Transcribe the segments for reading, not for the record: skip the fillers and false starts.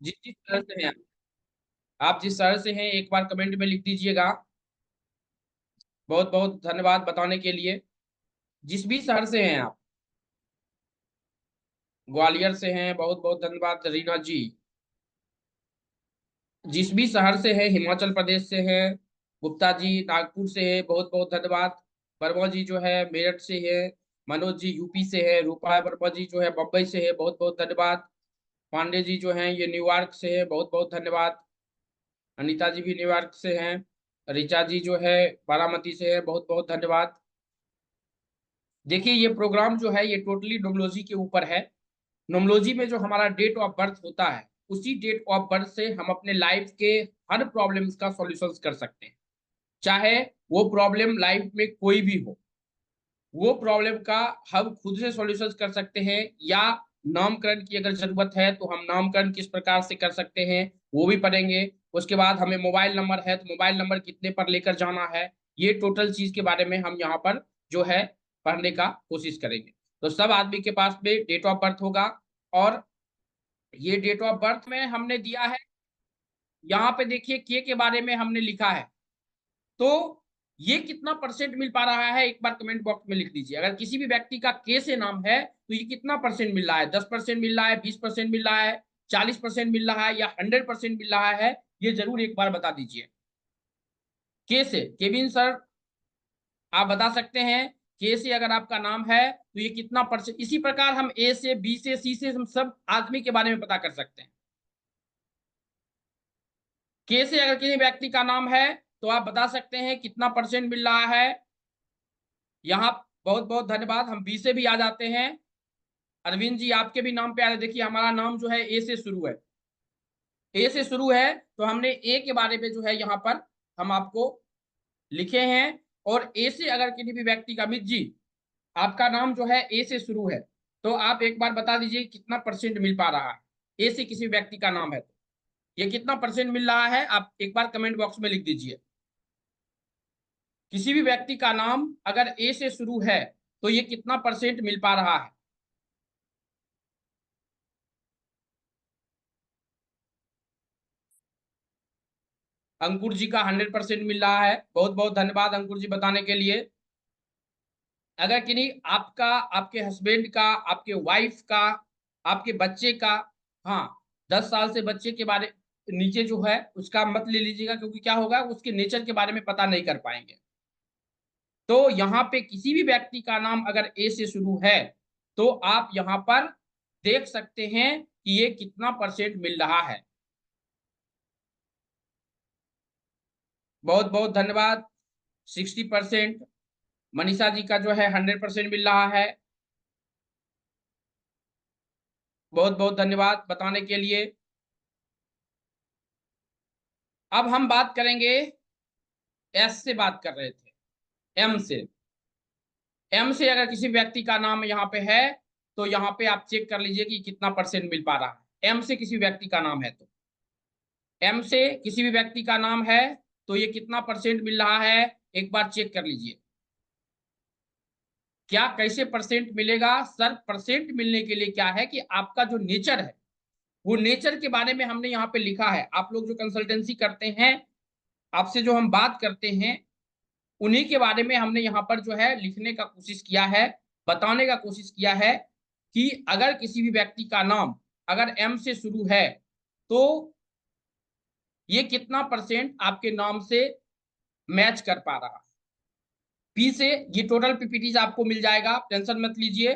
जिस जिस शहर से हैं आप जिस शहर से हैं एक बार कमेंट में लिख दीजिएगा। बहुत बहुत धन्यवाद बताने के लिए। जिस भी शहर से हैं आप, ग्वालियर से हैं, बहुत बहुत धन्यवाद रीना जी। जिस भी शहर से है, हिमाचल प्रदेश से है, गुप्ता जी नागपुर से है, बहुत बहुत धन्यवाद। वर्मा जी जो है मेरठ से है, मनोज जी यूपी से है, रूपा वर्मा जी जो है बम्बई से है, बहुत बहुत धन्यवाद। पांडे जी जो हैं ये न्यूयॉर्क से है, बहुत बहुत धन्यवाद। अनीता जी भी न्यूयॉर्क से हैं। ऋचा जी जो है बारामती से है, बहुत बहुत धन्यवाद। देखिए ये प्रोग्राम जो है ये टोटली न्यूमरोलॉजी के ऊपर है। न्यूमरोलॉजी में जो हमारा डेट ऑफ बर्थ होता है, उसी डेट ऑफ बर्थ से हम अपने लाइफ के हर प्रॉब्लम्स का सॉल्यूशंस कर सकते हैं। चाहे वो प्रॉब्लम लाइफ में कोई भी हो, वो प्रॉब्लम का हम खुद से सॉल्यूशंस कर सकते हैं, या नामकरण की अगर जरूरत है तो हम नामकरण किस प्रकार से कर सकते हैं वो भी पढ़ेंगे। उसके बाद हमें मोबाइल नंबर है तो मोबाइल नंबर कितने पर लेकर जाना है, ये टोटल चीज के बारे में हम यहाँ पर जो है पढ़ने का कोशिश करेंगे। तो सब आदमी के पास में डेट ऑफ बर्थ होगा, और ये डेट ऑफ बर्थ में हमने दिया है। यहाँ पे देखिए के बारे में हमने लिखा है। तो ये कितना परसेंट मिल पा रहा है एक बार कमेंट बॉक्स में लिख दीजिए। अगर किसी भी व्यक्ति का के से नाम है तो ये कितना परसेंट मिल रहा है, 10% मिल रहा है, 20% मिल रहा है, 40% मिल रहा है, या 100% मिल रहा है, ये जरूर एक बार बता दीजिए। के से केविन सर आप बता सकते हैं, के से अगर आपका नाम है तो ये कितना परसेंट। इसी प्रकार हम ए से बी से सी से हम सब आदमी के बारे में पता कर सकते हैं। के से अगर किसी व्यक्ति का नाम है तो आप बता सकते हैं कितना परसेंट मिल रहा है। यहाँ बहुत बहुत धन्यवाद। हम बी से भी आ जाते हैं। अरविंद जी आपके भी नाम पे आ रहे, देखिए हमारा नाम जो है ए से शुरू है। ए से शुरू है तो हमने ए के बारे में जो है यहाँ पर हम आपको लिखे हैं। और ए से अगर किसी भी व्यक्ति का, मित जी आपका नाम जो है ए से शुरू है, तो आप एक बार बता दीजिए कितना परसेंट मिल पा रहा है। ए से किसी व्यक्ति का नाम है तो ये कितना परसेंट मिल रहा है, आप एक बार कमेंट बॉक्स में लिख दीजिए। किसी भी व्यक्ति का नाम अगर ए से शुरू है तो ये कितना परसेंट मिल पा रहा है। अंकुर जी का 100% मिल रहा है, बहुत बहुत धन्यवाद अंकुर जी बताने के लिए। अगर किन्हीं आपका, आपके हस्बैंड का, आपके वाइफ का, आपके बच्चे का, हाँ 10 साल से बच्चे के बारे नीचे जो है उसका मत ले लीजिएगा, क्योंकि क्या होगा उसके नेचर के बारे में पता नहीं कर पाएंगे। तो यहाँ पे किसी भी व्यक्ति का नाम अगर ए से शुरू है तो आप यहाँ पर देख सकते हैं कि ये कितना परसेंट मिल रहा है। बहुत बहुत धन्यवाद। 60%। मनीषा जी का जो है 100% मिल रहा है। बहुत बहुत धन्यवाद बताने के लिए। अब हम बात करेंगे, एस से बात कर रहे थे, एम से। एम से अगर किसी व्यक्ति का नाम यहाँ पे है तो यहाँ पे आप चेक कर लीजिए कि कितना परसेंट मिल पा रहा है। एम से किसी व्यक्ति का नाम है तो, एम से किसी भी व्यक्ति का नाम है तो ये कितना परसेंट मिल रहा है, एक बार चेक कर लीजिए। क्या कैसे परसेंट मिलेगा सर? परसेंट मिलने के लिए क्या है कि आपका जो नेचर है, वो नेचर के बारे में हमने यहाँ पे लिखा है। आप लोग जो कंसल्टेंसी करते हैं, आपसे जो हम बात करते हैं, उन्हीं के बारे में हमने यहाँ पर जो है लिखने का कोशिश किया है, बताने का कोशिश किया है कि अगर किसी भी व्यक्ति का नाम अगर एम से शुरू है तो ये कितना परसेंट आपके नाम से मैच कर पा रहा है। पी से ये टोटल पीपीटीज आपको मिल जाएगा, टेंशन मत लीजिए।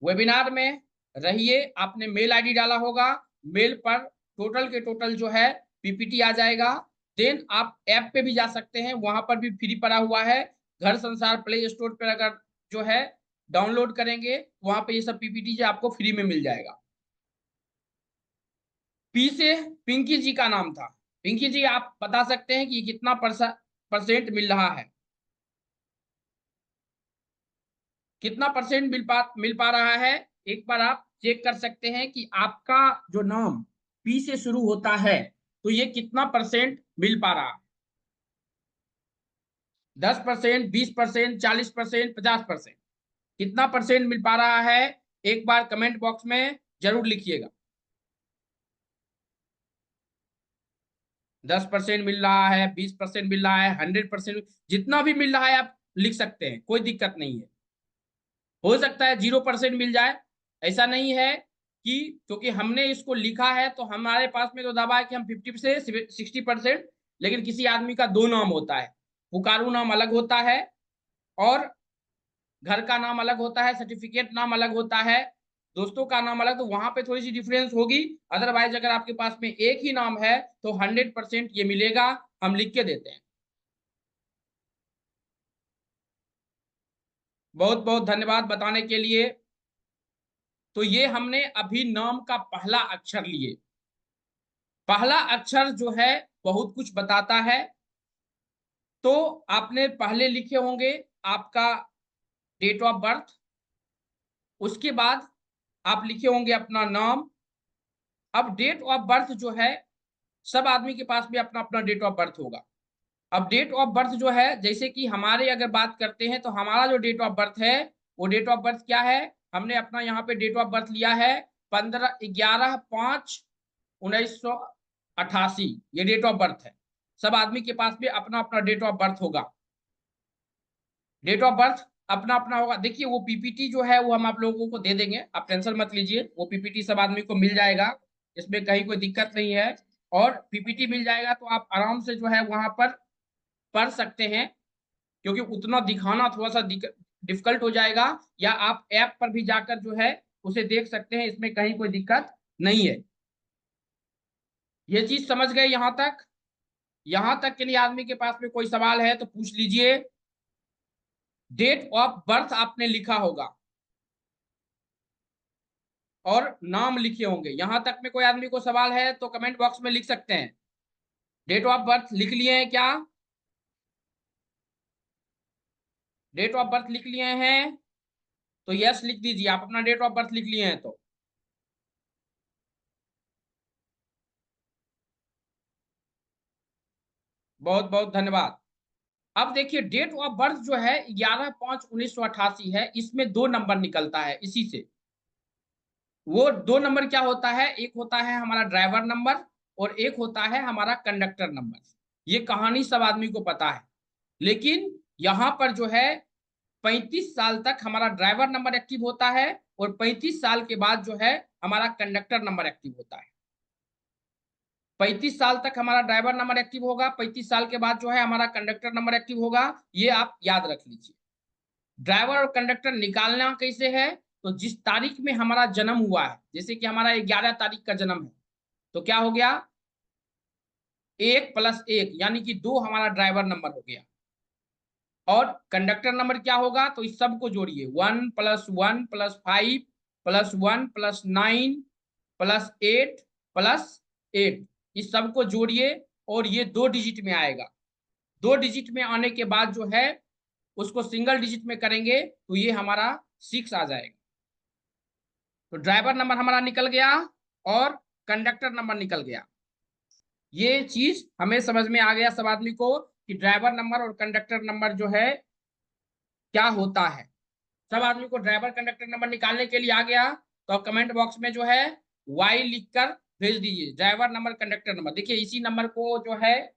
वेबिनार में रहिए, आपने मेल आईडी डाला होगा, मेल पर टोटल के टोटल जो है पीपीटी आ जाएगा। देन आप ऐप पे भी जा सकते हैं, वहां पर भी फ्री पड़ा हुआ है। घर संसार प्ले स्टोर पर अगर जो है डाउनलोड करेंगे, वहां पे ये सब पीपीटी जो आपको फ्री में मिल जाएगा। पी से पिंकी जी का नाम था। पिंकी जी आप बता सकते हैं कि कितना परसेंट मिल रहा है, कितना परसेंट मिल पा रहा है। एक बार आप चेक कर सकते हैं कि आपका जो नाम पी से शुरू होता है तो ये कितना परसेंट मिल पा रहा है। 10%, 20%, 40%, 50%, कितना परसेंट मिल पा रहा है, एक बार कमेंट बॉक्स में जरूर लिखिएगा। 10% मिल रहा है, 20% मिल रहा है, 100%, जितना भी मिल रहा है आप लिख सकते हैं, कोई दिक्कत नहीं है। हो सकता है 0% मिल जाए, ऐसा नहीं है कि क्योंकि हमने इसको लिखा है तो हमारे पास में तो दावा है कि हम 50 से 60%, लेकिन किसी आदमी का दो नाम होता है, पुकारू नाम अलग होता है और घर का नाम अलग होता है, सर्टिफिकेट नाम अलग होता है, दोस्तों का नाम अलग, तो वहां पे थोड़ी सी डिफरेंस होगी। अदरवाइज अगर आपके पास में एक ही नाम है तो 100% ये मिलेगा, हम लिख के देते हैं। बहुत बहुत धन्यवाद बताने के लिए। तो ये हमने अभी नाम का पहला अक्षर लिए। पहला अक्षर जो है बहुत कुछ बताता है। तो आपने पहले लिखे होंगे आपका डेट ऑफ बर्थ, उसके बाद आप लिखे होंगे अपना नाम। अब डेट ऑफ बर्थ जो है, सब आदमी के पास भी अपना अपना डेट ऑफ बर्थ होगा। अब डेट ऑफ बर्थ जो है, जैसे कि हमारे अगर बात करते हैं तो हमारा जो डेट ऑफ बर्थ है, वो डेट ऑफ बर्थ क्या है, हमने अपना यहाँ पे डेट ऑफ बर्थ लिया है 15/11/5/1988, ये डेट ऑफ बर्थ है। सब आदमी के पास भी अपना अपना डेट ऑफ बर्थ होगा। डेट ऑफ बर्थ अपना अपना होगा। देखिए वो पीपीटी जो है वो हम आप लोगों को दे देंगे, आप टेंशन मत लीजिए, वो पीपीटी सब आदमी को मिल जाएगा, इसमें कहीं कोई दिक्कत नहीं है। और पीपीटी मिल जाएगा तो आप आराम से जो है वहां पर पढ़ सकते हैं, क्योंकि उतना दिखाना थोड़ा सा डिफिकल्ट हो जाएगा, या आप ऐप पर भी जाकर जो है उसे देख सकते हैं, इसमें कहीं कोई दिक्कत नहीं है। ये चीज समझ गए यहां तक? यहां तक के लिए आदमी के पास में कोई सवाल है तो पूछ लीजिए। डेट ऑफ बर्थ आपने लिखा होगा और नाम लिखे होंगे। यहां तक में कोई आदमी को सवाल है तो कमेंट बॉक्स में लिख सकते हैं। डेट ऑफ बर्थ लिख लिए हैं क्या? डेट ऑफ बर्थ लिख लिए हैं तो यस लिख दीजिए, आप अपना डेट ऑफ बर्थ लिख लिए हैं तो। बहुत बहुत धन्यवाद। अब देखिए डेट ऑफ बर्थ जो है 11/5/1988 है, इसमें दो नंबर निकलता है इसी से। वो दो नंबर क्या होता है, एक होता है हमारा ड्राइवर नंबर और एक होता है हमारा कंडक्टर नंबर। ये कहानी सब आदमी को पता है, लेकिन यहाँ पर जो है 35 साल तक हमारा ड्राइवर नंबर एक्टिव होता है और 35 साल के बाद जो है हमारा कंडक्टर नंबर एक्टिव होता है। 35 साल तक हमारा ड्राइवर नंबर एक्टिव होगा, 35 साल के बाद जो है हमारा कंडक्टर नंबर एक्टिव होगा, ये आप याद रख लीजिए। ड्राइवर और कंडक्टर निकालना कैसे है, तो जिस तारीख में हमारा जन्म हुआ है, जैसे कि हमारा 11 तारीख का जन्म है, तो क्या हो गया, 1+1 यानी कि 2 हमारा ड्राइवर नंबर हो गया। और कंडक्टर नंबर क्या होगा, तो इस सब को जोड़िए, 1+1+5+1+9+8+8, इस सब को जोड़िए और ये 2 डिजिट में आएगा। 2 डिजिट में आने के बाद जो है उसको सिंगल डिजिट में करेंगे तो ये हमारा 6 आ जाएगा। तो ड्राइवर नंबर हमारा निकल गया और कंडक्टर नंबर निकल गया। ये चीज हमें समझ में आ गया सब आदमी को कि ड्राइवर नंबर और कंडक्टर नंबर जो है क्या होता है। सब आदमी को ड्राइवर कंडक्टर नंबर निकालने के लिए आ गया, तो कमेंट बॉक्स में जो है वाई लिखकर भेज दीजिए, ड्राइवर नंबर कंडक्टर नंबर। देखिए इसी नंबर को जो है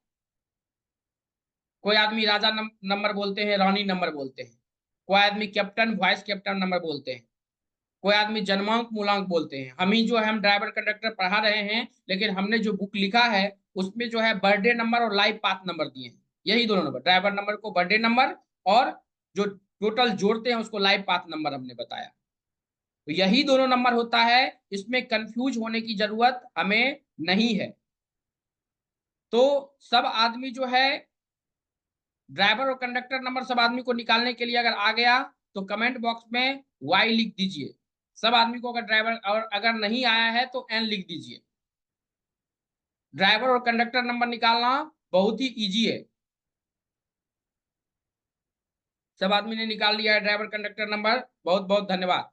कोई आदमी राजा नंबर बोलते हैं, रानी नंबर बोलते हैं, कोई आदमी कैप्टन वाइस कैप्टन नंबर बोलते हैं, कोई आदमी जन्मांक मूलांक बोलते हैं। हम ही जो है हम ड्राइवर कंडक्टर पढ़ा रहे हैं, लेकिन हमने जो बुक लिखा है उसमें जो है बर्थडे नंबर और लाइव पाथ नंबर दिए हैं। यही दोनों नंबर, ड्राइवर नंबर को बर्थडे नंबर और जो टोटल जोड़ते हैं उसको लाइव पाथ नंबर हमने बताया। तो यही दोनों नंबर होता है, इसमें कंफ्यूज होने की जरूरत हमें नहीं है। तो सब आदमी जो है ड्राइवर और कंडक्टर नंबर सब आदमी को निकालने के लिए अगर आ गया तो कमेंट बॉक्स में वाई लिख दीजिए। सब आदमी को अगर ड्राइवर और अगर नहीं आया है तो एन लिख दीजिए। ड्राइवर और कंडक्टर नंबर निकालना बहुत ही इजी है। सब आदमी ने निकाल लिया है ड्राइवर कंडक्टर नंबर, बहुत बहुत धन्यवाद।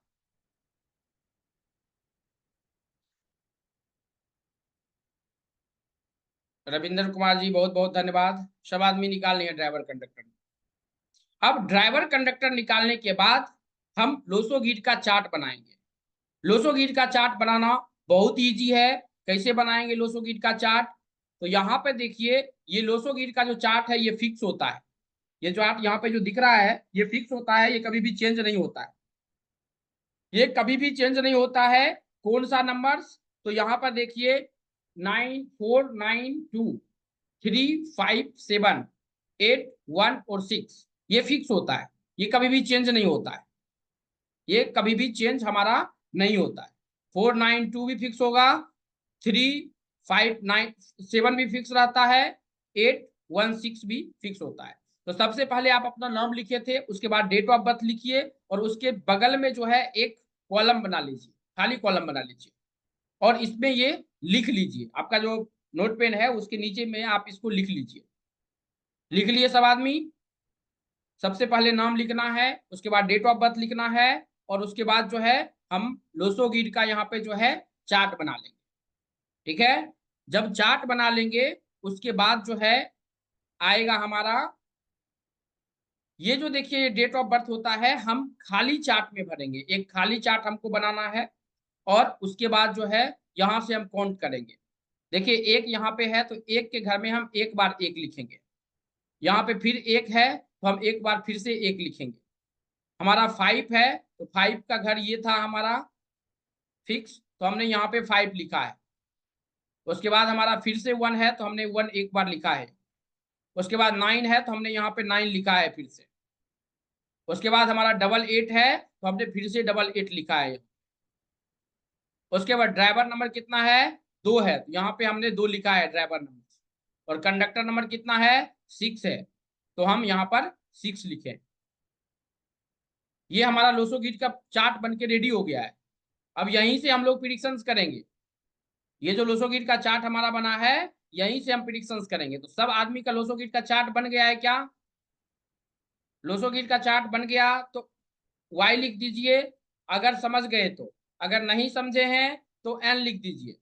रविंद्र कुमार जी बहुत बहुत धन्यवाद। सब आदमी निकाल लिए ड्राइवर कंडक्टर। अब ड्राइवर कंडक्टर निकालने के बाद हम लोसो गीट का चार्ट बनाएंगे। लोसो गीट का चार्ट बनाना बहुत इजी है। कैसे बनाएंगे लोसो गीट का चार्ट, तो यहाँ पे देखिए ये लोसोगिड का जो चार्ट है ये फिक्स होता है। ये चार्ट यहाँ पे जो दिख रहा है ये फिक्स होता है, ये कभी भी चेंज नहीं होता है। ये कभी भी चेंज नहीं होता है। कौन सा नंबर्स? तो यहाँ पर देखिए 9, 4, 9, 2, 3, 5, 7, 8, 1 और 6 ये फिक्स होता है, ये कभी भी चेंज नहीं होता है। ये कभी भी चेंज हमारा नहीं होता है। 4, 9, 2 भी फिक्स होगा, 3, 5, 9, 7 भी फिक्स रहता है, 8, 1, 6 भी फिक्स होता है। तो सबसे पहले आप अपना नाम लिखे थे, उसके बाद डेट ऑफ बर्थ लिखिए और उसके बगल में जो है एक कॉलम बना लीजिए, खाली कॉलम बना लीजिए और इसमें ये लिख लीजिए। आपका जो नोट पेन है उसके नीचे में आप इसको लिख लीजिए। लिख लिए सब आदमी? सबसे पहले नाम लिखना है, उसके बाद डेट ऑफ बर्थ लिखना है और उसके बाद जो है हम लोसोगिड का यहाँ पे जो है चार्ट बना लेंगे। ठीक है? जब चार्ट बना लेंगे उसके बाद जो है आएगा हमारा ये जो देखिए डेट ऑफ बर्थ होता है, हम खाली चार्ट में भरेंगे। एक खाली चार्ट हमको बनाना है और उसके बाद जो है यहां से हम काउंट करेंगे। देखिए एक यहाँ पे है तो एक के घर में हम एक बार एक लिखेंगे, यहाँ पे फिर एक है तो हम एक बार फिर से एक लिखेंगे। हमारा 5 है तो 5 का घर ये था हमारा फिक्स, तो हमने यहाँ पे 5 लिखा है। उसके बाद हमारा फिर से 1 है तो हमने 1 एक बार लिखा है। उसके बाद 9 है तो हमने यहाँ पे 9 लिखा है फिर से। उसके बाद हमारा 8 है तो हमने फिर से 8 लिखा है। उसके बाद ड्राइवर नंबर कितना है? 2 है तो यहाँ पे हमने 2 लिखा है ड्राइवर नंबर। और कंडक्टर नंबर कितना है? 6 है तो हम यहाँ पर 6 लिखे। ये हमारा लोसोगिड का चार्ट बन के रेडी हो गया है। अब यहीं से हम लोग प्रिडिक्शंस करेंगे। ये जो लोसोगिड का चार्ट हमारा बना है यहीं से हम प्रिडिक्शंस करेंगे। तो सब आदमी का लोसोगिड का चार्ट बन गया है क्या? लोसोगिड का चार्ट बन गया तो वाई लिख दीजिए अगर समझ गए तो, अगर नहीं समझे हैं तो एन लिख दीजिए।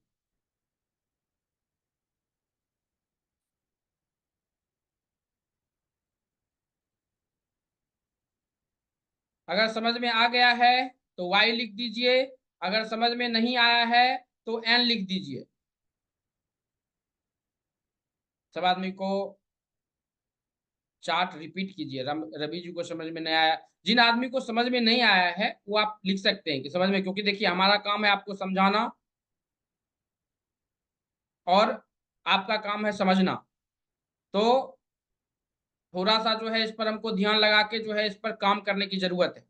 अगर समझ में आ गया है तो वाई लिख दीजिए, अगर समझ में नहीं आया है तो एन लिख दीजिए। सब आदमी को चार्ट रिपीट कीजिए। रवि जी को समझ में नहीं आया, जिन आदमी को समझ में नहीं आया है वो आप लिख सकते हैं कि समझ में, क्योंकि देखिए हमारा काम है आपको समझाना और आपका काम है समझना। तो थोड़ा सा जो है इस पर हमको ध्यान लगा के जो है इस पर काम करने की जरूरत है।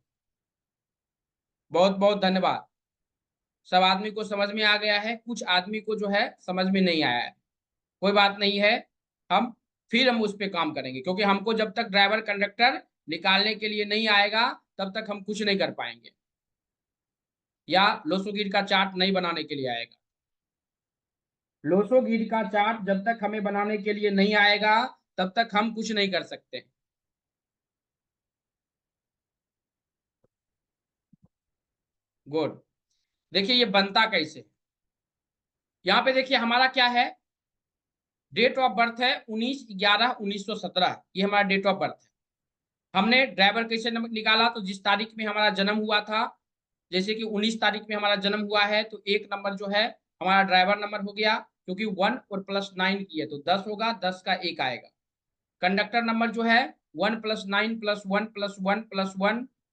बहुत बहुत धन्यवाद। सब आदमी को समझ में आ गया है, कुछ आदमी को जो है समझ में नहीं आया है, कोई बात नहीं है। हम फिर हम उस पर काम करेंगे, क्योंकि हमको जब तक ड्राइवर कंडक्टर निकालने के लिए नहीं आएगा तब तक हम कुछ नहीं कर पाएंगे, या लोसोगिड का चार्ट नहीं बनाने के लिए आएगा। लोसोगिड का चार्ट जब तक हमें बनाने के लिए नहीं आएगा तब तक हम कुछ नहीं कर सकते। गुड। देखिए ये बनता कैसे, यहाँ पे देखिए हमारा क्या है, डेट ऑफ बर्थ है 19/11/1917, ये हमारा डेट ऑफ बर्थ है। हमने ड्राइवर कैसे निकाला, तो जिस तारीख में हमारा जन्म हुआ था, जैसे कि 19 तारीख में हमारा जन्म हुआ है तो एक नंबर जो है हमारा ड्राइवर नंबर हो गया, क्योंकि 1 और +9 की है तो 10 होगा, 10 का एक आएगा। कंडक्टर नंबर जो है 1 + 9 + 1 + 1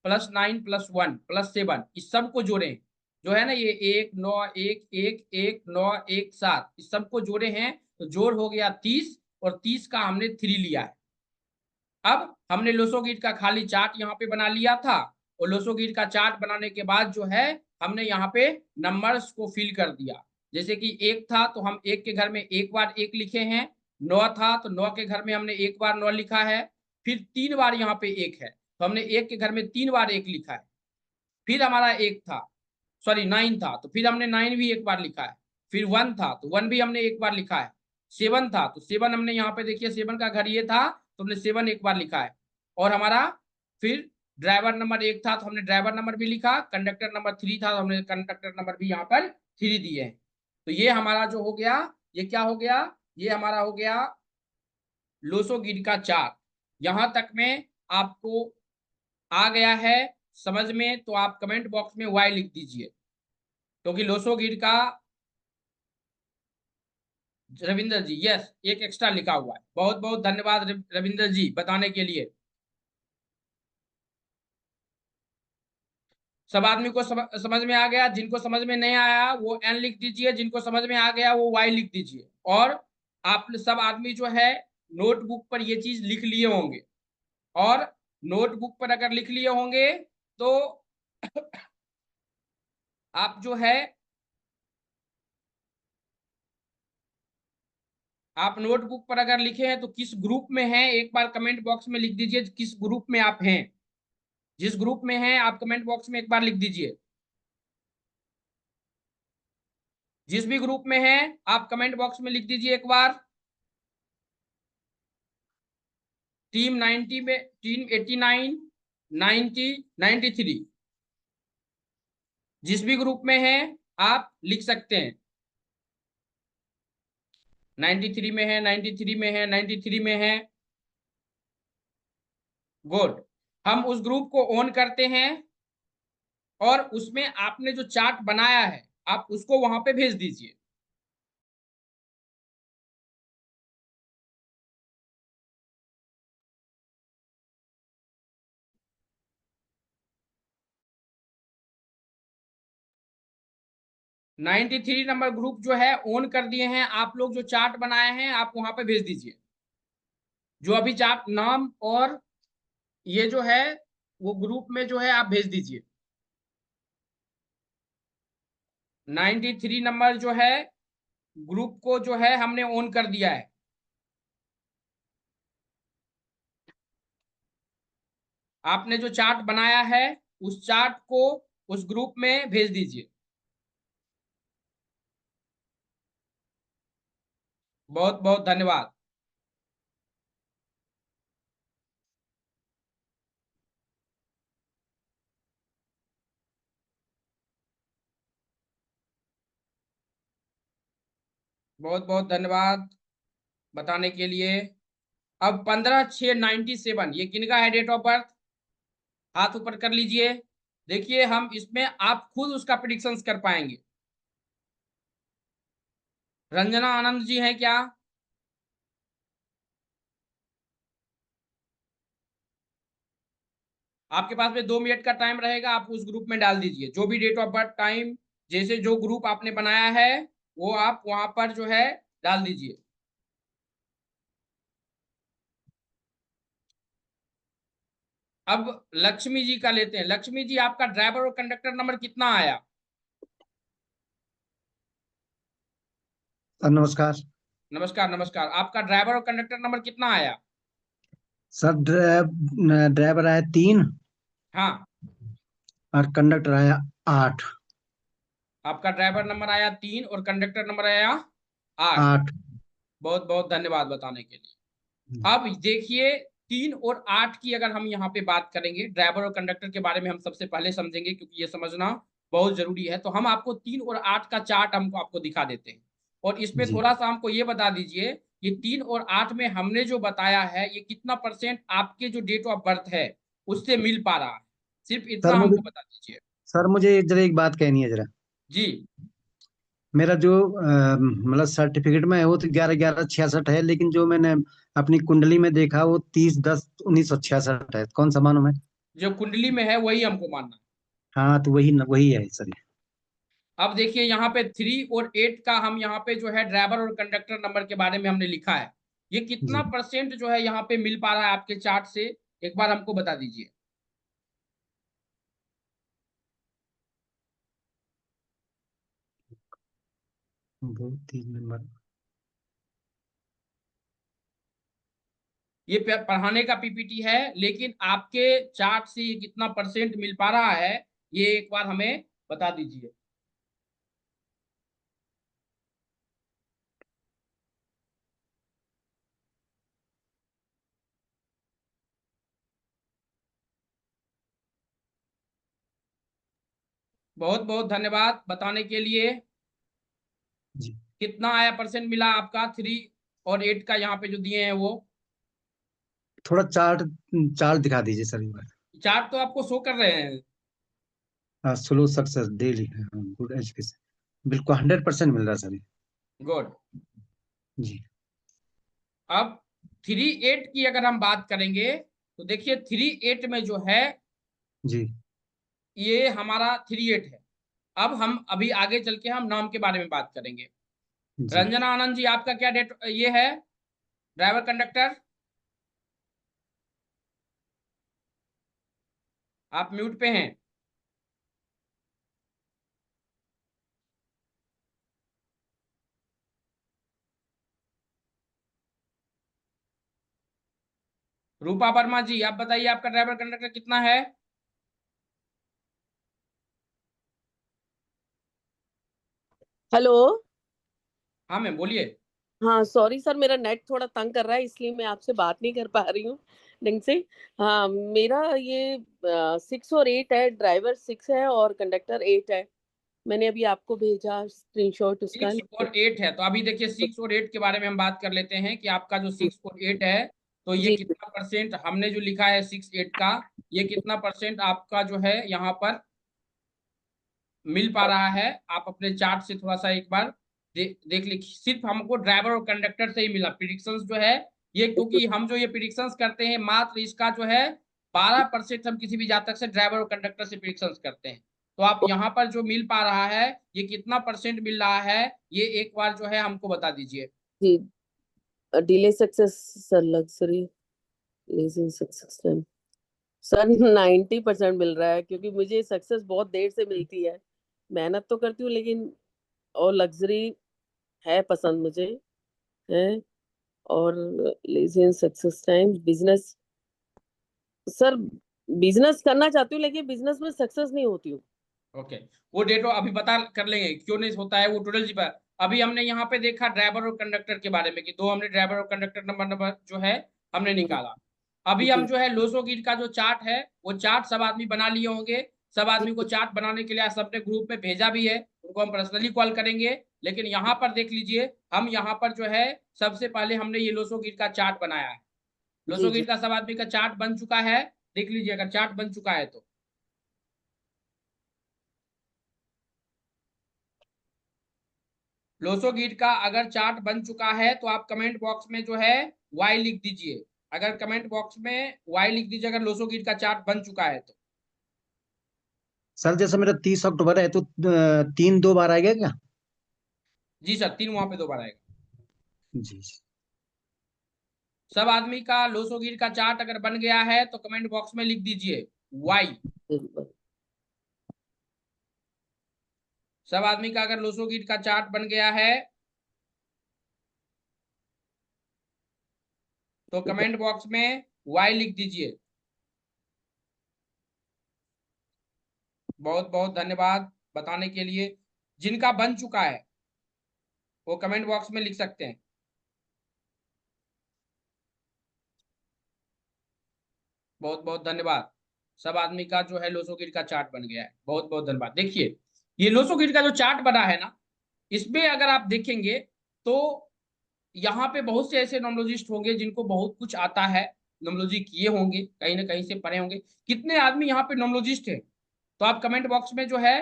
+ 9 + 1 + 7, इस सबको जोड़े जो है ना, ये 1, 9, 1, 1, 1, 9, 1, 7, इस सबको जोड़े हैं तो जोड़ हो गया 30 और 30 का हमने 3 लिया है। अब हमने लोसोगिड का खाली चार्ट यहाँ पे बना लिया था और लोसोगिड का चार्ट बनाने के बाद जो है हमने यहाँ पे नंबर्स को फिल कर दिया। जैसे कि 1 था तो हम 1 के घर में एक बार 1 लिखे हैं, 9 था तो 9 के घर में हमने एक बार 9 लिखा है, फिर 3 बार यहाँ पे 1 है तो हमने 1 के घर में 3 बार 1 लिखा है। फिर हमारा 1 था, सॉरी 9 था तो फिर हमने 9 भी एक बार लिखा है। फिर 1 था तो 1 भी हमने एक बार लिखा है। 7 था तो 7 हमने यहाँ पे देखिए 7 का घर ये था तो हमने 7 एक बार लिखा है। और हमारा फिर ड्राइवर नंबर 1 था तो हमने ड्राइवर नंबर भी लिखा, कंडक्टर नंबर 3 था तो हमने कंडक्टर नंबर भी यहाँ पर 3 दिए हैं। तो ये हमारा जो हो गया, ये क्या हो गया, ये हमारा हो गया लोसोगिड का चार्ट। यहां तक में आपको आ गया है समझ में तो आप कमेंट बॉक्स में वाई लिख दीजिए, क्योंकि लोसोगिड का रविंदर जी, यस, एक एक्स्ट्रा लिखा हुआ है। बहुत बहुत धन्यवाद रविंदर जी बताने के लिए। सब आदमी को समझ में आ गया? जिनको समझ में नहीं आया वो एन लिख दीजिए, जिनको समझ में आ गया वो वाई लिख दीजिए। और आप सब आदमी जो है नोटबुक पर ये चीज लिख लिए होंगे। और नोटबुक पर अगर लिख लिए होंगे तो आप जो है आप नोटबुक पर अगर लिखे हैं तो किस ग्रुप में हैं एक बार कमेंट बॉक्स में लिख दीजिए, किस ग्रुप में आप हैं। जिस ग्रुप में हैं आप कमेंट बॉक्स में एक बार लिख दीजिए। जिस भी ग्रुप में हैं आप कमेंट बॉक्स में लिख दीजिए एक बार। टीम 90 में, टीम 89, 90, 93, जिस भी ग्रुप में है आप लिख सकते हैं। 93 में है, 93 में है, 93 में है। गुड। हम उस ग्रुप को ऑन करते हैं और उसमें आपने जो चार्ट बनाया है आप उसको वहां पे भेज दीजिए। नाइन्टी थ्री नंबर ग्रुप जो है ऑन कर दिए हैं आप लोग, जो चार्ट बनाए हैं आप वहां पे भेज दीजिए। जो अभी चार्ट नाम और ये जो है वो ग्रुप में जो है आप भेज दीजिए। 93 नंबर जो है ग्रुप को जो है हमने ऑन कर दिया है। आपने जो चार्ट बनाया है उस चार्ट को उस ग्रुप में भेज दीजिए। बहुत बहुत धन्यवाद। बहुत बहुत धन्यवाद बताने के लिए। अब 15/6/97 ये किनका है डेट ऑफ बर्थ? हाथ ऊपर कर लीजिए। देखिए हम इसमें आप खुद उसका प्रिडिक्शंस कर पाएंगे। रंजना आनंद जी हैं क्या? आपके पास में 2 मिनट का टाइम रहेगा, आप उस ग्रुप में डाल दीजिए जो भी डेट ऑफ बर्थ, टाइम, जैसे जो ग्रुप आपने बनाया है वो आप वहां पर जो है डाल दीजिए। अब लक्ष्मी जी का लेते हैं। लक्ष्मी जी आपका ड्राइवर और कंडक्टर नंबर कितना आया? सर नमस्कार। नमस्कार नमस्कार। आपका ड्राइवर और कंडक्टर नंबर कितना आया? सर ड्राइवर आया 3 हाँ। और कंडक्टर आया 8। आपका ड्राइवर नंबर आया 3 और कंडक्टर नंबर आया 8। 8। बहुत बहुत धन्यवाद बताने के लिए। अब देखिए 3 और 8 की अगर हम यहाँ पे बात करेंगे, ड्राइवर और कंडक्टर के बारे में हम सबसे पहले समझेंगे क्योंकि ये समझना बहुत जरूरी है। तो हम आपको 3 और 8 का चार्ट हमको आपको दिखा देते हैं। और इसमें जी थोड़ा सा हमको ये बता दीजिए, ये 3 और 8 में हमने जो बताया है ये कितना परसेंट आपके जो डेट ऑफ बर्थ है उससे मिल पा रहा है? सिर्फ इतना सर मुझे हमको बता दीजिए। सर मुझे जरा एक बात कहनी है जरा। जी। मेरा जो मतलब सर्टिफिकेट में है वो तो 11/11/66 है, लेकिन जो मैंने अपनी कुंडली में देखा वो 30/10/1966 है। कौन सा मानूं मैं? जो कुंडली में है वही हमको मानना है। हाँ तो वही वही है सर। अब देखिए यहाँ पे 3 और 8 का हम यहाँ पे जो है ड्राइवर और कंडक्टर नंबर के बारे में हमने लिखा है। ये कितना जी परसेंट जो है यहाँ पे मिल पा रहा है आपके चार्ट से? एक बार हमको बता दीजिए। 2 3 नंबर। ये पढ़ाने का पीपीटी है, लेकिन आपके चार्ट से ये कितना परसेंट मिल पा रहा है ये एक बार हमें बता दीजिए। बहुत बहुत धन्यवाद बताने के लिए। जी कितना आया परसेंट मिला आपका 3 और 8 का यहाँ पे जो दिए हैं वो? थोड़ा चार्ट चार्ट दिखा दीजिए सर एक बार। चार्ट तो आपको शो कर रहे हैं। Slow success daily good education बिल्कुल 100% मिल रहा है सर। गुड। जी। अब 3.8 की अगर हम बात करेंगे तो देखिए 3.8 में जो है जी। ये हमारा 3.8 है। अब हम अभी आगे चल के हम नाम के बारे में बात करेंगे। जी। रंजना आनंद जी, आपका क्या डेट ये है, ड्राइवर कंडक्टर? आप म्यूट पे हैं। रूपा वर्मा जी, आप बताइए आपका ड्राइवर कंडक्टर कितना है? हेलो। हाँ मैम बोलिए। हाँ सॉरी सर, मेरा नेट थोड़ा तंग कर रहा है इसलिए मैं आपसे बात नहीं कर पा रही हूँ ढंग से। हाँ मेरा ये 6 और 8 है, ड्राइवर 6 है और कंडक्टर 8 है। मैंने अभी आपको भेजा स्क्रीनशॉट उसका। 6 और 8 है, तो अभी देखिए 6 और 8 के बारे में हम बात कर लेते हैं कि आपका जो 6 और 8 है, तो ये जी जी कितना परसेंट हमने जो लिखा है 6-8 का, ये कितना परसेंट आपका जो है यहाँ पर मिल पा रहा है? आप अपने चार्ट से थोड़ा सा एक बार देख लीजिए। सिर्फ हमको ड्राइवर और कंडक्टर से ही मिला प्रिडिक्शंस जो है ये, क्योंकि हम जो ये प्रिडिक्शंस करते हैं मात्र इसका जो है 12% हम किसी भी जातक से ड्राइवर और कंडक्टर से प्रिडिक्शंस करते हैं। तो आप यहाँ पर जो मिल पा रहा है ये कितना परसेंट मिल रहा है, ये एक बार जो है हमको बता दीजिए। जी। Delay success sir, luxury leasing success time sir 90% मिल रहा है, क्योंकि मुझे सक्सेस बहुत देर से मिलती है। मेहनत तो करती हूँ लेकिन, और लग्जरी है पसंद मुझे, है। और leasing success time business sir, business करना चाहती हूँ लेकिन बिजनेस में सक्सेस नहीं होती हूँ। ओके, वो डेटो अभी पता कर लेंगे क्यों नहीं होता है वो टोटल जी पर। अभी हमने यहाँ पे देखा ड्राइवर और कंडक्टर के बारे में कि दो हमने ड्राइवर और कंडक्टर नंबर जो है हमने निकाला। अभी हम जी जो है लोसोगिर का जो चार्ट है वो चार्ट सब आदमी बना लिए होंगे। सब जी आदमी को चार्ट बनाने के लिए आज सबने ग्रुप में भेजा भी है, उनको हम पर्सनली कॉल करेंगे। लेकिन यहाँ पर देख लीजिए, हम यहाँ पर जो है सबसे पहले हमने ये लोसोगिर का चार्ट बनाया है। जी लोसोगिर जी का सब आदमी का चार्ट बन चुका है, देख लीजिए अगर चार्ट बन चुका है तो। लोसोगीट का अगर चार्ट बन चुका है तो आप कमेंट बॉक्स में जो है वाई लिख दीजिए। अगर कमेंट बॉक्स में वाई लिख दीजिए अगर लोसोगीट का चार्ट बन चुका है तो। सर जैसे मेरा 30 अक्टूबर है तो 3 2 बार आएगा क्या? जी सर, 3 वहां पे 2 बार आएगा। जी। सब आदमी का लोसोगीट का चार्ट अगर बन गया है तो कमेंट बॉक्स में लिख दीजिए वाई। बिल्कुल। सब आदमी का अगर लोसोगीट का चार्ट बन गया है तो कमेंट बॉक्स में वाई लिख दीजिए। बहुत बहुत धन्यवाद बताने के लिए। जिनका बन चुका है वो कमेंट बॉक्स में लिख सकते हैं। बहुत बहुत धन्यवाद। सब आदमी का जो है लोसोगिर का चार्ट बन गया है, बहुत बहुत धन्यवाद। देखिए ये लोसोगिर का जो चार्ट बना है ना, इसमें अगर आप देखेंगे तो यहाँ पे बहुत से ऐसे नोमोलॉजिस्ट होंगे जिनको बहुत कुछ आता है, नोमोलॉजी किए होंगे, कहीं ना कहीं से पढ़े होंगे। कितने आदमी यहाँ पे नोमोलॉजिस्ट है तो आप कमेंट बॉक्स में जो है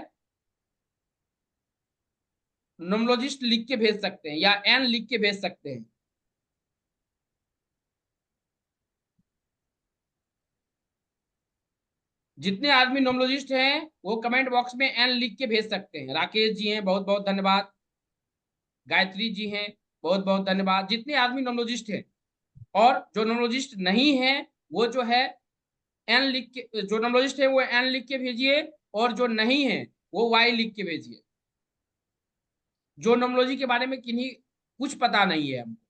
नोमोलॉजिस्ट लिख के भेज सकते हैं या एन लिख के भेज सकते हैं। जितने आदमी नोमोलॉजिस्ट हैं वो कमेंट बॉक्स में एन लिख के भेज सकते हैं। राकेश जी हैं, बहुत बहुत धन्यवाद। गायत्री जी हैं, बहुत बहुत धन्यवाद। जितने आदमी नोमोलॉजिस्ट हैं, और जो नोमोलॉजिस्ट नहीं है वो जो है एन लिख के, जो नोमोलॉजिस्ट है वो एन लिख के भेजिए, और जो नहीं है वो वाई लिख के भेजिए। जो नोमोलॉजी के बारे में किन्हीं कुछ पता नहीं है हमको।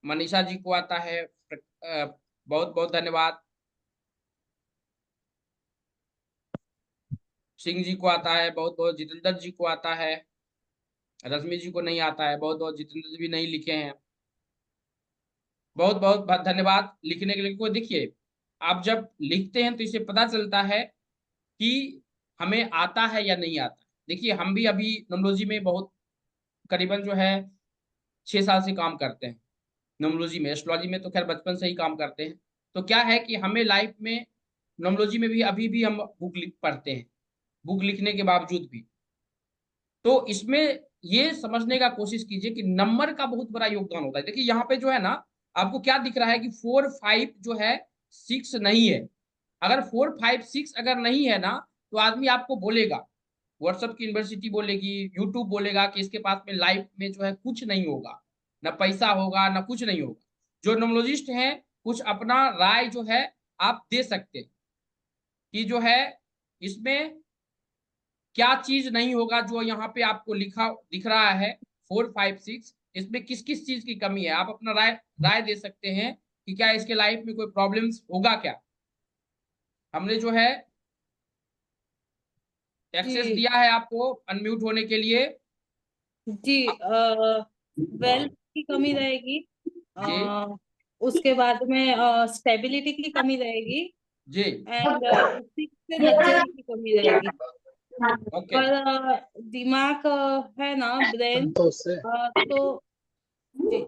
मनीषा जी को आता है, बहुत बहुत धन्यवाद। सिंह जी को आता है, बहुत बहुत। जितेंद्र जी को आता है। रश्मि जी को नहीं आता है, बहुत बहुत। जितेंद्र जी भी नहीं लिखे हैं, बहुत बहुत धन्यवाद लिखने के लिए। कोई देखिए, आप जब लिखते हैं तो इसे पता चलता है कि हमें आता है या नहीं आता। देखिए हम भी अभी नोमोलॉजी में बहुत करीबन जो है 6 साल से काम करते हैं। नोमोलॉजी में, एस्ट्रोलॉजी में तो खैर बचपन से ही काम करते हैं। तो क्या है कि हमें लाइफ में नोमोलॉजी में भी अभी भी हम बुक लिख पढ़ते हैं, बुक लिखने के बावजूद भी। तो इसमें ये समझने का कोशिश कीजिए कि नंबर का बहुत बड़ा योगदान होता है। देखिए यहाँ पे जो है ना, आपको क्या दिख रहा है कि 4 5 जो है 6 नहीं है। अगर 4 5 6 अगर नहीं है ना, तो आदमी आपको बोलेगा, व्हाट्सएप की यूनिवर्सिटी बोलेगी, यूट्यूब बोलेगा कि इसके पास में लाइफ में जो है कुछ नहीं होगा, ना पैसा होगा, ना कुछ नहीं होगा। जो न्यूमरोलॉजिस्ट हैं, कुछ अपना राय जो है आप दे सकते हैं कि जो है इसमें क्या चीज नहीं होगा। जो यहाँ पे आपको लिखा दिख रहा है 4 5 6, इसमें किस किस चीज की कमी है, आप अपना राय राय दे सकते हैं कि क्या इसके लाइफ में कोई प्रॉब्लम्स होगा क्या। हमने जो है एक्सेस जी दिया है आपको अनम्यूट होने के लिए। जी वेल्थ की कमी रहेगी, जी उसके बाद में स्टेबिलिटी की कमी रहेगी, जी एंड लग्जरी की कमी रहेगी। ओके। पर दिमाग है ना, ब्रेन, तो जी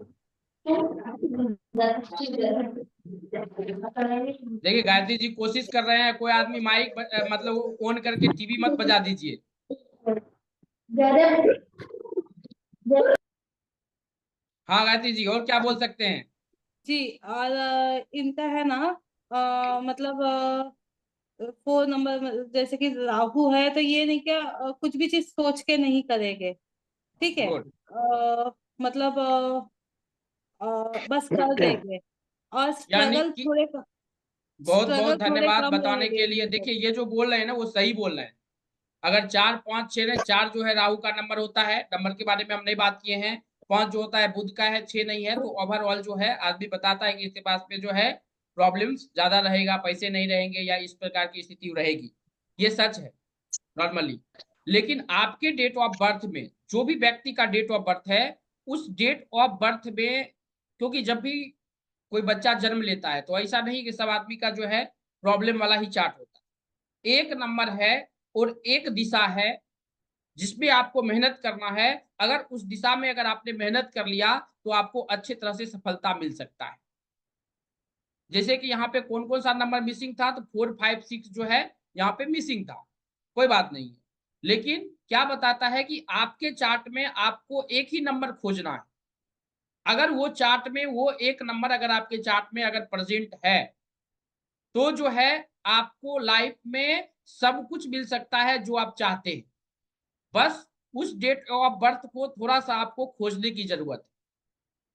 देखिए गायत्री जी कोशिश कर रहे हैं, कोई आदमी माइक मतलब ऑन करके टीवी मत बजा दीजिए। हाँ गायत्री जी, और क्या बोल सकते हैं? जी। और इनका है ना, मतलब 4 नंबर जैसे कि राहु है, तो ये नहीं क्या कुछ भी चीज सोच के नहीं करेंगे, ठीक है। गुड। मतलब बस कर देंगे, और यानी कि बहुत बहुत स्ट्रगल थोड़े धन्यवाद कम बताने रहेंगे के लिए। इनके। देखिए ये जो बोल रहे हैं ना, वो सही बोल रहे हैं। अगर 4 5 6 है, 4 जो है राहु का नंबर होता है, नंबर के बारे में हम नहीं बात किए हैं। 5 जो होता है बुध का है, 6 नहीं है। तो ओवरऑल जो है आदमी बताता है कि इसके पास में जो है प्रॉब्लम्स ज्यादा रहेगा, पैसे नहीं रहेंगे या इस प्रकार की स्थिति रहेगी। ये सच है नॉर्मली। लेकिन आपके डेट ऑफ बर्थ में, जो भी व्यक्ति का डेट ऑफ बर्थ है, उस डेट ऑफ बर्थ में, क्योंकि जब भी कोई बच्चा जन्म लेता है तो ऐसा नहीं कि सब आदमी का जो है प्रॉब्लम वाला ही चार्ट होता है। एक नंबर है और एक दिशा है जिसमें आपको मेहनत करना है। अगर उस दिशा में अगर आपने मेहनत कर लिया तो आपको अच्छी तरह से सफलता मिल सकता है। जैसे कि यहाँ पे कौन कौन सा नंबर मिसिंग था, तो 4 5 6 जो है यहाँ पे मिसिंग था, कोई बात नहीं है। लेकिन क्या बताता है कि आपके चार्ट में आपको एक ही नंबर खोजना है। अगर वो चार्ट में वो एक नंबर अगर आपके चार्ट में अगर प्रेजेंट है, तो जो है आपको लाइफ में सब कुछ मिल सकता है जो आप चाहते हैं। बस उस डेट ऑफ बर्थ को थोड़ा सा आपको खोजने की जरूरत है।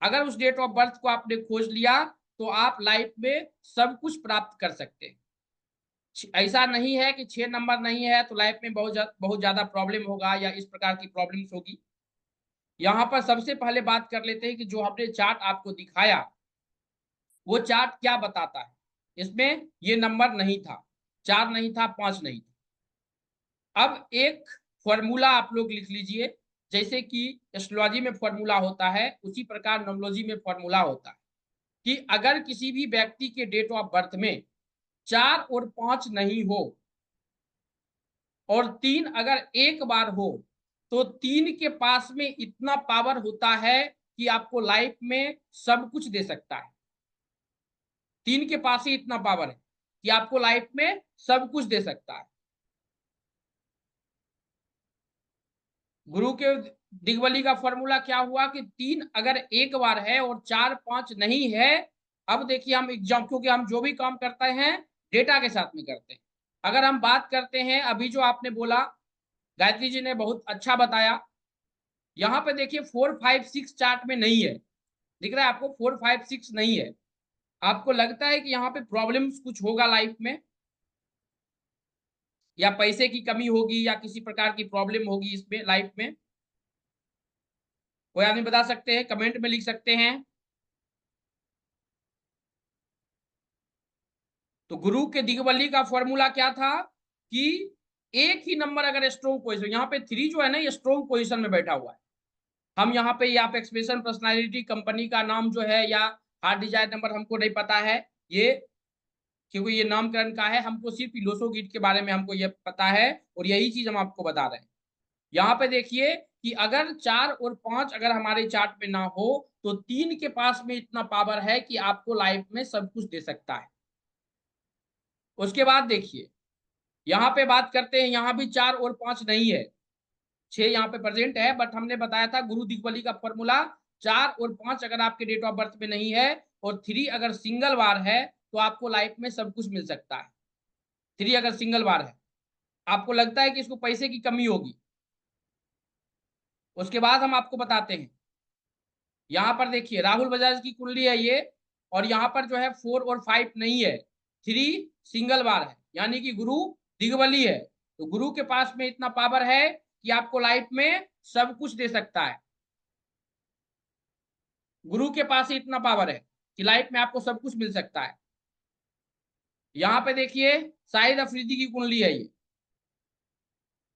अगर उस डेट ऑफ बर्थ को आपने खोज लिया तो आप लाइफ में सब कुछ प्राप्त कर सकते हैं। ऐसा नहीं है कि 6 नंबर नहीं है तो लाइफ में बहुत ज्यादा प्रॉब्लम होगा या इस प्रकार की प्रॉब्लम्स होगी। यहाँ पर सबसे पहले बात कर लेते हैं कि जो हमने चार्ट आपको दिखाया, वो चार्ट क्या बताता है। इसमें ये नंबर नहीं था, 4 नहीं था, 5 नहीं था। अब एक फॉर्मूला आप लोग लिख लीजिए। जैसे कि एस्ट्रोलॉजी में फॉर्मूला होता है, उसी प्रकार न्यूमरोलॉजी में फॉर्मूला होता है कि अगर किसी भी व्यक्ति के डेट ऑफ बर्थ में 4 और 5 नहीं हो और 3 अगर एक बार हो, तो 3 के पास में इतना पावर होता है कि आपको लाइफ में सब कुछ दे सकता है। 3 के पास ही इतना पावर है कि आपको लाइफ में सब कुछ दे सकता है। गुरु के दिगवली का फॉर्मूला क्या हुआ कि 3 अगर एक बार है और 4 5 नहीं है। अब देखिए हम एग्जाम, क्योंकि हम जो भी काम करते हैं डेटा के साथ में करते हैं। अगर हम बात करते हैं अभी जो आपने बोला, गायत्री जी ने बहुत अच्छा बताया। यहाँ पे देखिए 4 5 6 चार्ट में नहीं है, दिख रहा है आपको 4 5 6 नहीं है। आपको लगता है कि यहाँ पे प्रॉब्लम्स कुछ होगा लाइफ में, या पैसे की कमी होगी, या किसी प्रकार की प्रॉब्लम होगी इसमें लाइफ में? कोई आदमी बता सकते हैं, कमेंट में लिख सकते हैं। तो गुरु के दिगवली का फॉर्मूला क्या था कि एक ही नंबर अगर स्ट्रॉन्ग पोजिशन, यहाँ पे 3 जो है ना, ये स्ट्रॉन्ग पोजिशन में बैठा हुआ है। हम यहाँ पे या आप एक्सप्रेशन पर्सनालिटी कंपनी का नाम जो है या हार्ट डिजायर नंबर हमको नहीं पता है, ये क्योंकि ये नामकरण का है। हमको सिर्फ इलोसो गिट के बारे में हमको ये पता है और यही चीज हम आपको बता रहे हैं। यहाँ पे देखिए कि अगर 4 और 5 अगर हमारे चार्ट में ना हो, तो 3 के पास में इतना पावर है कि आपको लाइफ में सब कुछ दे सकता है। उसके बाद देखिए यहाँ पे बात करते हैं, यहाँ भी 4 और 5 नहीं है। 6 यहाँ पे प्रेजेंट है, बट हमने बताया था गुरु दिग्बली का फॉर्मूला 4 और 5 अगर आपके डेट ऑफ बर्थ में नहीं है और 3 अगर सिंगल बार है तो आपको लाइफ में सब कुछ मिल सकता है। 3 अगर सिंगल बार है, आपको लगता है कि इसको पैसे की कमी होगी, उसके बाद हम आपको बताते हैं। यहाँ पर देखिए राहुल बजाज की कुंडली है ये, और यहाँ पर जो है 4 और 5 नहीं है, 3 सिंगल बार है, यानी कि गुरु दिग्बली है। तो गुरु के पास में इतना पावर है कि आपको लाइफ में सब कुछ दे सकता है। गुरु के पास ही इतना पावर है कि लाइफ में आपको सब कुछ मिल सकता है। यहाँ पे देखिए शाहिद अफरीदी की कुंडली है ये,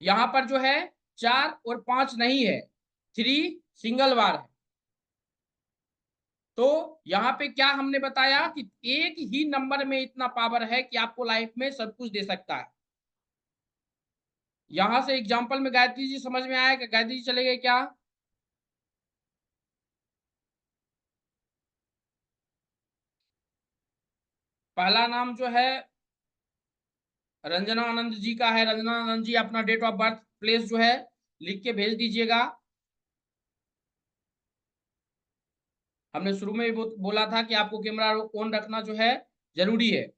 यहाँ पर जो है 4 और 5 नहीं है, 3 सिंगल बार है। तो यहाँ पे क्या हमने बताया कि एक ही नंबर में इतना पावर है कि आपको लाइफ में सब कुछ दे सकता है। यहां से एग्जांपल में गायत्री जी समझ में आया? गायत्री जी चले गए क्या? पहला नाम जो है रंजना आनंद जी का है। रंजना आनंद जी अपना डेट ऑफ बर्थ प्लेस जो है लिख के भेज दीजिएगा। हमने शुरू में ही बोला था कि आपको कैमरा ऑन रखना जो है जरूरी है।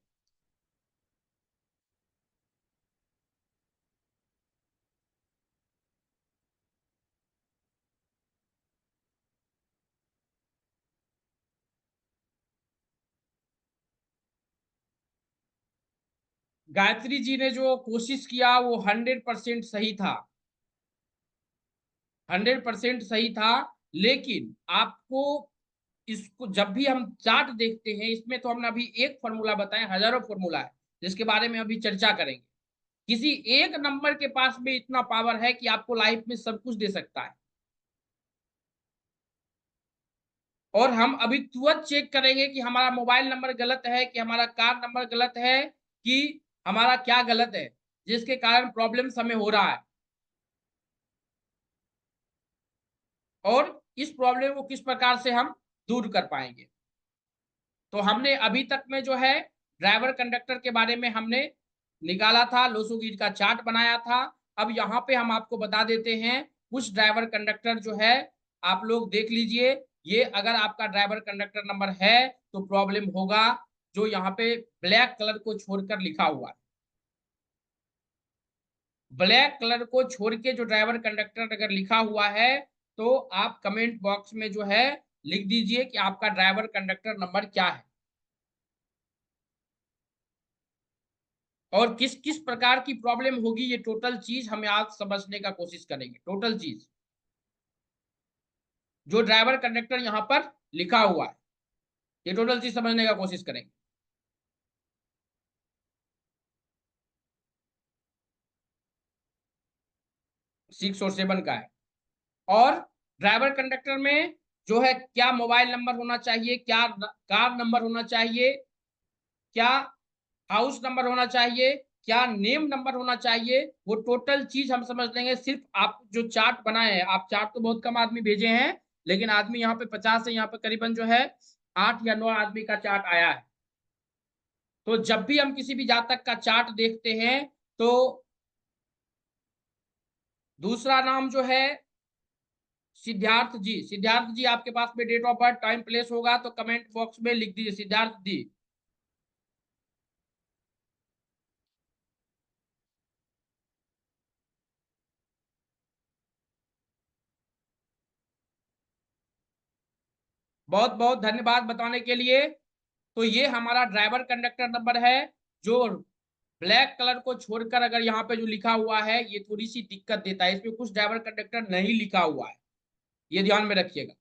गायत्री जी ने जो कोशिश किया वो 100% सही था, 100% सही था। लेकिन आपको इसको जब भी हम चार्ट देखते हैं, इसमें तो हमने अभी एक फॉर्मूला बताया, हजारों फॉर्मूला है जिसके बारे में अभी चर्चा करेंगे। किसी एक नंबर के पास में इतना पावर है कि आपको लाइफ में सब कुछ दे सकता है। और हम अभी तुरंत चेक करेंगे कि हमारा मोबाइल नंबर गलत है, कि हमारा कार नंबर गलत है, कि हमारा क्या गलत है जिसके कारण प्रॉब्लम्स हमें हो रहा है, और इस प्रॉब्लम को किस प्रकार से हम दूर कर पाएंगे। तो हमने अभी तक में जो है ड्राइवर कंडक्टर के बारे में हमने निकाला था, लोसोगिर का चार्ट बनाया था। अब यहाँ पे हम आपको बता देते हैं कुछ ड्राइवर कंडक्टर जो है, आप लोग देख लीजिए। ये अगर आपका ड्राइवर कंडक्टर नंबर है तो प्रॉब्लम होगा। जो यहाँ पे ब्लैक कलर को छोड़कर लिखा हुआ है, ब्लैक कलर को छोड़ के जो ड्राइवर कंडक्टर अगर लिखा हुआ है तो आप कमेंट बॉक्स में जो है लिख दीजिए कि आपका ड्राइवर कंडक्टर नंबर क्या है और किस किस प्रकार की प्रॉब्लम होगी। ये टोटल चीज हमें आज समझने का कोशिश करेंगे। टोटल चीज जो ड्राइवर कंडक्टर यहाँ पर लिखा हुआ है, ये टोटल चीज समझने का कोशिश करेंगे। 6 और 7 का है। और ड्राइवर कंडक्टर में जो है क्या मोबाइल नंबर होना चाहिए, क्या कार नंबर होना चाहिए, क्या हाउस नंबर होना चाहिए, क्या नेम नंबर होना चाहिए, वो टोटल चीज हम समझ लेंगे। सिर्फ आप जो चार्ट बनाए हैं, आप चार्ट तो बहुत कम आदमी भेजे हैं, लेकिन आदमी यहाँ पे 50 है, यहाँ पे करीबन जो है 8 या 9 आदमी का चार्ट आया है। तो जब भी हम किसी भी जातक का चार्ट देखते हैं तो दूसरा नाम जो है सिद्धार्थ जी। सिद्धार्थ जी आपके पास में date of birth time place होगा तो कमेंट बॉक्स में लिख दीजिए सिद्धार्थ जी। बहुत बहुत धन्यवाद बताने के लिए। तो ये हमारा ड्राइवर कंडक्टर नंबर है। जो ब्लैक कलर को छोड़कर अगर यहाँ पे जो लिखा हुआ है ये थोड़ी सी दिक्कत देता है, इसमें कुछ ड्राइवर कंडक्टर नहीं लिखा हुआ है, ये ध्यान में रखिएगा।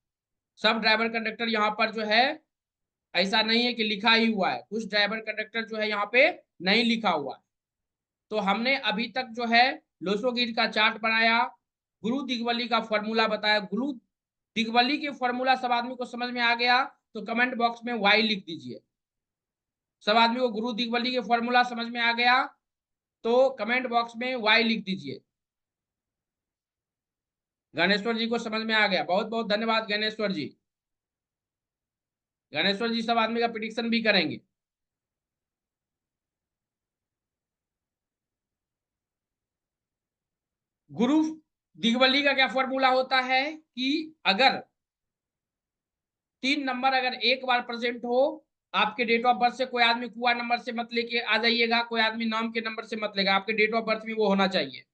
सब ड्राइवर कंडक्टर यहाँ पर जो है ऐसा नहीं है कि लिखा ही हुआ है, कुछ ड्राइवर कंडक्टर जो है यहाँ पे नहीं लिखा हुआ है। तो हमने अभी तक जो है लोसोगिर का चार्ट बनाया, गुरु दिग्वली का फॉर्मूला बताया। गुरु दिग्वली के फॉर्मूला सब आदमी को समझ में आ गया तो कमेंट बॉक्स में वाई लिख दीजिए। सब आदमी को गुरु दिग्वली के फॉर्मूला समझ में आ गया तो कमेंट बॉक्स में वाई लिख दीजिए। गणेश्वर जी को समझ में आ गया, बहुत बहुत धन्यवाद गणेश्वर जी। गणेश्वर जी सब आदमी का प्रिडिक्शन भी करेंगे। गुरु दिग्वली का क्या फॉर्मूला होता है कि अगर 3 नंबर अगर एक बार प्रेजेंट हो, आपके डेट ऑफ बर्थ से कोई आदमी कुआ नंबर से मत लेके आ जाइएगा, कोई आदमी नाम के नंबर से मत लेगा, आपके डेट ऑफ बर्थ में वो होना चाहिए।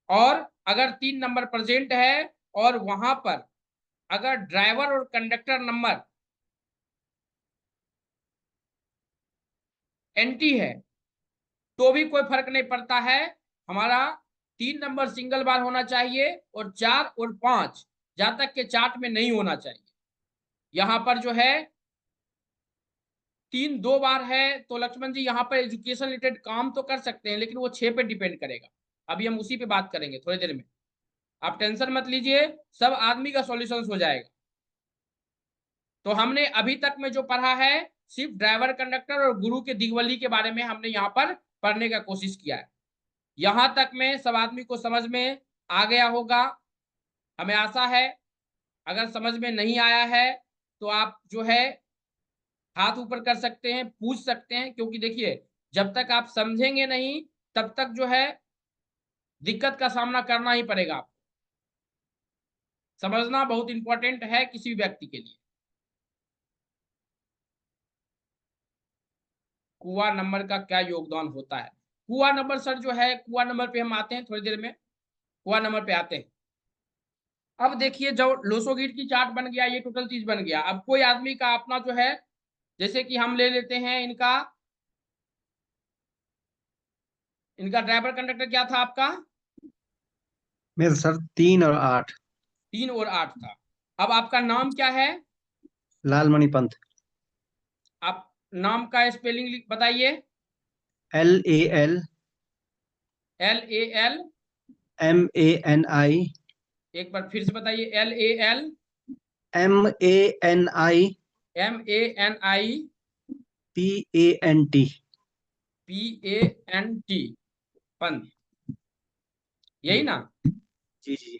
और अगर 3 नंबर प्रेजेंट है और वहां पर अगर ड्राइवर और कंडक्टर नंबर एंटी है तो भी कोई फर्क नहीं पड़ता है, हमारा 3 नंबर सिंगल बार होना चाहिए और 4 और 5 जहां तक के चार्ट में नहीं होना चाहिए। यहां पर जो है 3 2 बार है तो लक्ष्मण जी यहाँ पर एजुकेशन रिलेटेड काम तो कर सकते हैं, लेकिन वो 6 पे डिपेंड करेगा। अभी हम उसी पे बात करेंगे थोड़ी देर में, आप टेंशन मत लीजिए, सब आदमी का सॉल्यूशन हो जाएगा। तो हमने अभी तक में जो पढ़ा है सिर्फ ड्राइवर कंडक्टर और गुरु के दिग्वली के बारे में हमने यहाँ पर पढ़ने का कोशिश किया है। यहां तक में सब आदमी को समझ में आ गया होगा, हमें आशा है। अगर समझ में नहीं आया है तो आप जो है हाथ ऊपर कर सकते हैं, पूछ सकते हैं, क्योंकि देखिए जब तक आप समझेंगे नहीं तब तक जो है दिक्कत का सामना करना ही पड़ेगा आपको। समझना बहुत इंपॉर्टेंट है किसी भी व्यक्ति के लिए। कुआ नंबर का क्या योगदान होता है? कुआ नंबर सर जो है, कुआ नंबर पे हम आते हैं थोड़ी देर में, कुआ नंबर पे आते हैं। अब देखिए जब लोसोगिट की चार्ट बन गया, ये टोटल चीज बन गया। अब कोई आदमी का अपना जो है, जैसे कि हम ले लेते हैं इनका ड्राइवर कंडक्टर क्या था आपका? मेरा सर 3 और 8। 3 और 8 था। अब आपका नाम क्या है? लालमणि पंत। आप नाम का स्पेलिंग बताइए। LAL LAL, MANI एक बार फिर से बताइए। LAL MANI MANI PANT। PANT, Pant, यही ना? जी जी।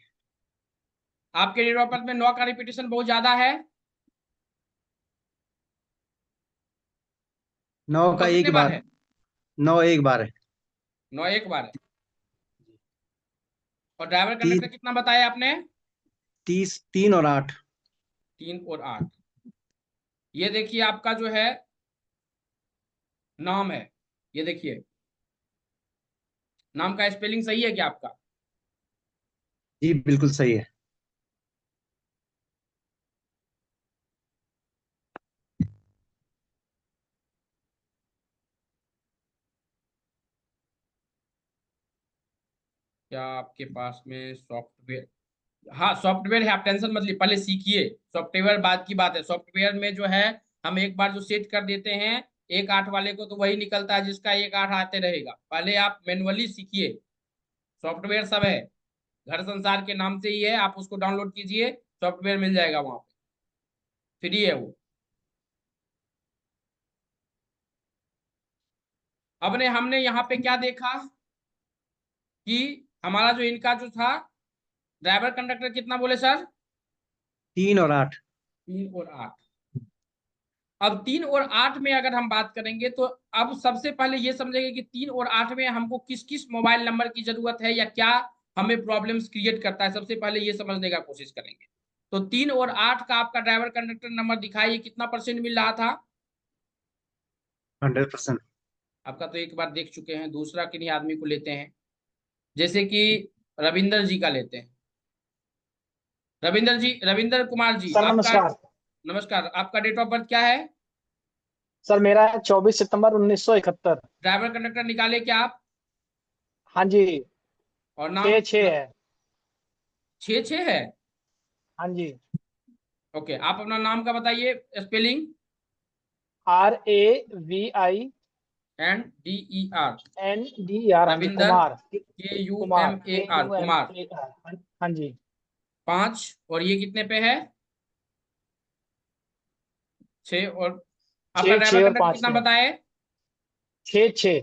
आपके डेट ऑफ बर्थ में 9 का रिपीटेशन बहुत ज्यादा है। 9 का 9 कितने एक बार बार। है? 9 एक बार है। 9 एक बार है। और ड्राइवर कंडक्टर 30 कितना बताया आपने? 30 3 और 8। 3 और 8। ये देखिए आपका जो है नाम है, ये देखिए नाम का स्पेलिंग सही है क्या आपका? जी बिल्कुल सही है। क्या आपके पास में सॉफ्टवेयर? हाँ सॉफ्टवेयर है, आप टेंशन मत लीजिए, पहले सीखिए। सॉफ्टवेयर बाद की बात है। सॉफ्टवेयर में जो है हम एक बार जो सेट कर देते हैं 1 8 वाले को, तो वही निकलता है जिसका 1 8 आते रहेगा। पहले आप मैनुअली सीखिए। सॉफ्टवेयर सब है, घर संसार के नाम से ही है, आप उसको डाउनलोड कीजिए, सॉफ्टवेयर मिल जाएगा वहां पे, फ्री है वो। अब ने हमने यहाँ पे क्या देखा कि हमारा जो इनका जो था ड्राइवर कंडक्टर कितना बोले सर? 3 और 8। 3 और 8। अब 3 और 8 में अगर हम बात करेंगे तो अब सबसे पहले ये समझेंगे कि 3 और 8 में हमको किस किस मोबाइल नंबर की जरूरत है या क्या हमें प्रॉब्लम्स क्रिएट करता है, सबसे पहले ये समझने का कोशिश करेंगे। तो 3 और 8 का आपका ड्राइवर कंडक्टर नंबर दिखाइए कितना परसेंट मिल रहा था 100%। आपका? तो एक बार देख चुके हैं, दूसरा किन्हीं आदमी को लेते हैं, जैसे कि रविंदर जी का लेते हैं। रविंदर जी, रविंदर कुमार जी, सर आपका नमस्कार। नमस्कार, आपका डेट ऑफ बर्थ क्या है? सर मेरा है 24 सितंबर 1971। ड्राइवर कंडक्टर निकाले क्या आप? हाँ जी। और नाम? 6 6 है। 6 6 है। हाँ जी। ओके, आप अपना नाम का बताइए स्पेलिंग। RAVINDER। हाँ जी रविंदर, कुमार। कुमार KUMAR, कुमार। KUMAR। हाँ जी। 5 और ये कितने पे है? 6 और आपका 6 ड्राइवर 6 और कंडक्टर 5 कितना में बताए? 6 6।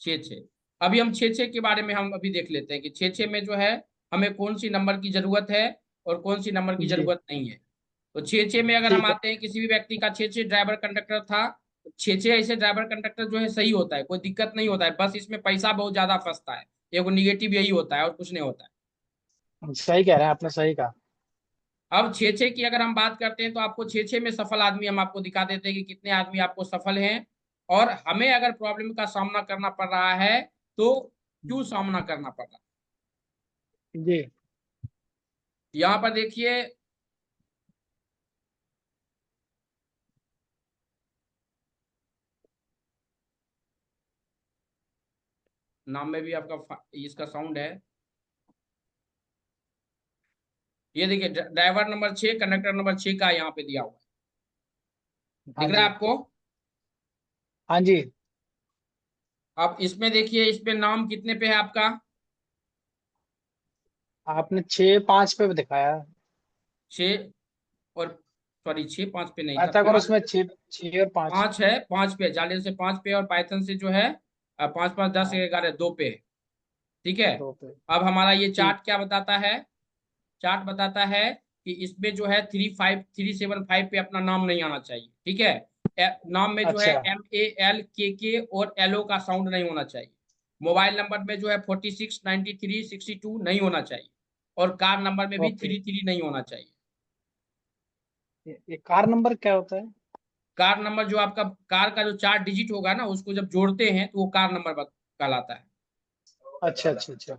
6 6। अभी हम 6 6 के बारे में हम अभी देख लेते हैं कि 6 6 में जो है हमें कौन सी नंबर की जरूरत है और कौन सी नंबर की जी जरूरत नहीं है। तो 6 6 में अगर हम ठीक है। आते हैं, किसी भी व्यक्ति का 6 6 ड्राइवर कंडक्टर था, 6 6 ऐसे ड्राइवर कंडक्टर जो है सही होता है, कोई दिक्कत नहीं होता है, बस इसमें पैसा बहुत ज्यादा फंसता है। एगो निगेटिव यही होता है और कुछ नहीं होता है। सही कह रहे हैं, आपने सही कहा। अब 6-6 की अगर हम बात करते हैं तो आपको 6-6 में सफल आदमी हम आपको दिखा देते हैं कि कितने आदमी आपको सफल हैं, और हमें अगर प्रॉब्लम का सामना करना पड़ रहा है तो क्यों सामना करना पड़ रहा है। जी। यहाँ पर देखिए, नाम में भी आपका इसका साउंड है। ये देखिए ड्राइवर नंबर 6, कंडक्टर नंबर 6 का यहाँ पे दिया हुआ है, हाँ दिख रहा है जी। आपको। हाँ जी। अब इसमें देखिए, इसमें नाम कितने पे है आपका? आपने 6-5 पे दिखाया है। 6 और सॉरी 6-5 पे नहीं था, पाइथागोरस 5 में 6 और 5। 5 है, 5 पे जालिन से 5 पे, और पाइथन से जो है 5 5 10 हाँ, 11 2 पे है। ठीक है। 2 पे। अब हमारा ये ठीक। चार्ट क्या बताता है? चार्ट बताता है कि इसमें जो है 37375 पे अपना नाम नहीं आना चाहिए। ठीक है। नाम में जो है अच्छा। MALKK और LO का साउंड नहीं होना चाहिए। मोबाइल नंबर में जो है 469362 नहीं होना चाहिए, और कार नंबर में भी ओके। 33 नहीं होना चाहिए। ये कार नंबर क्या होता है? कार नंबर जो आपका कार का जो 4 डिजिट होगा ना, उसको जब जोड़ते हैं तो वो कार नंबर कहलाता है। अच्छा अच्छा अच्छा।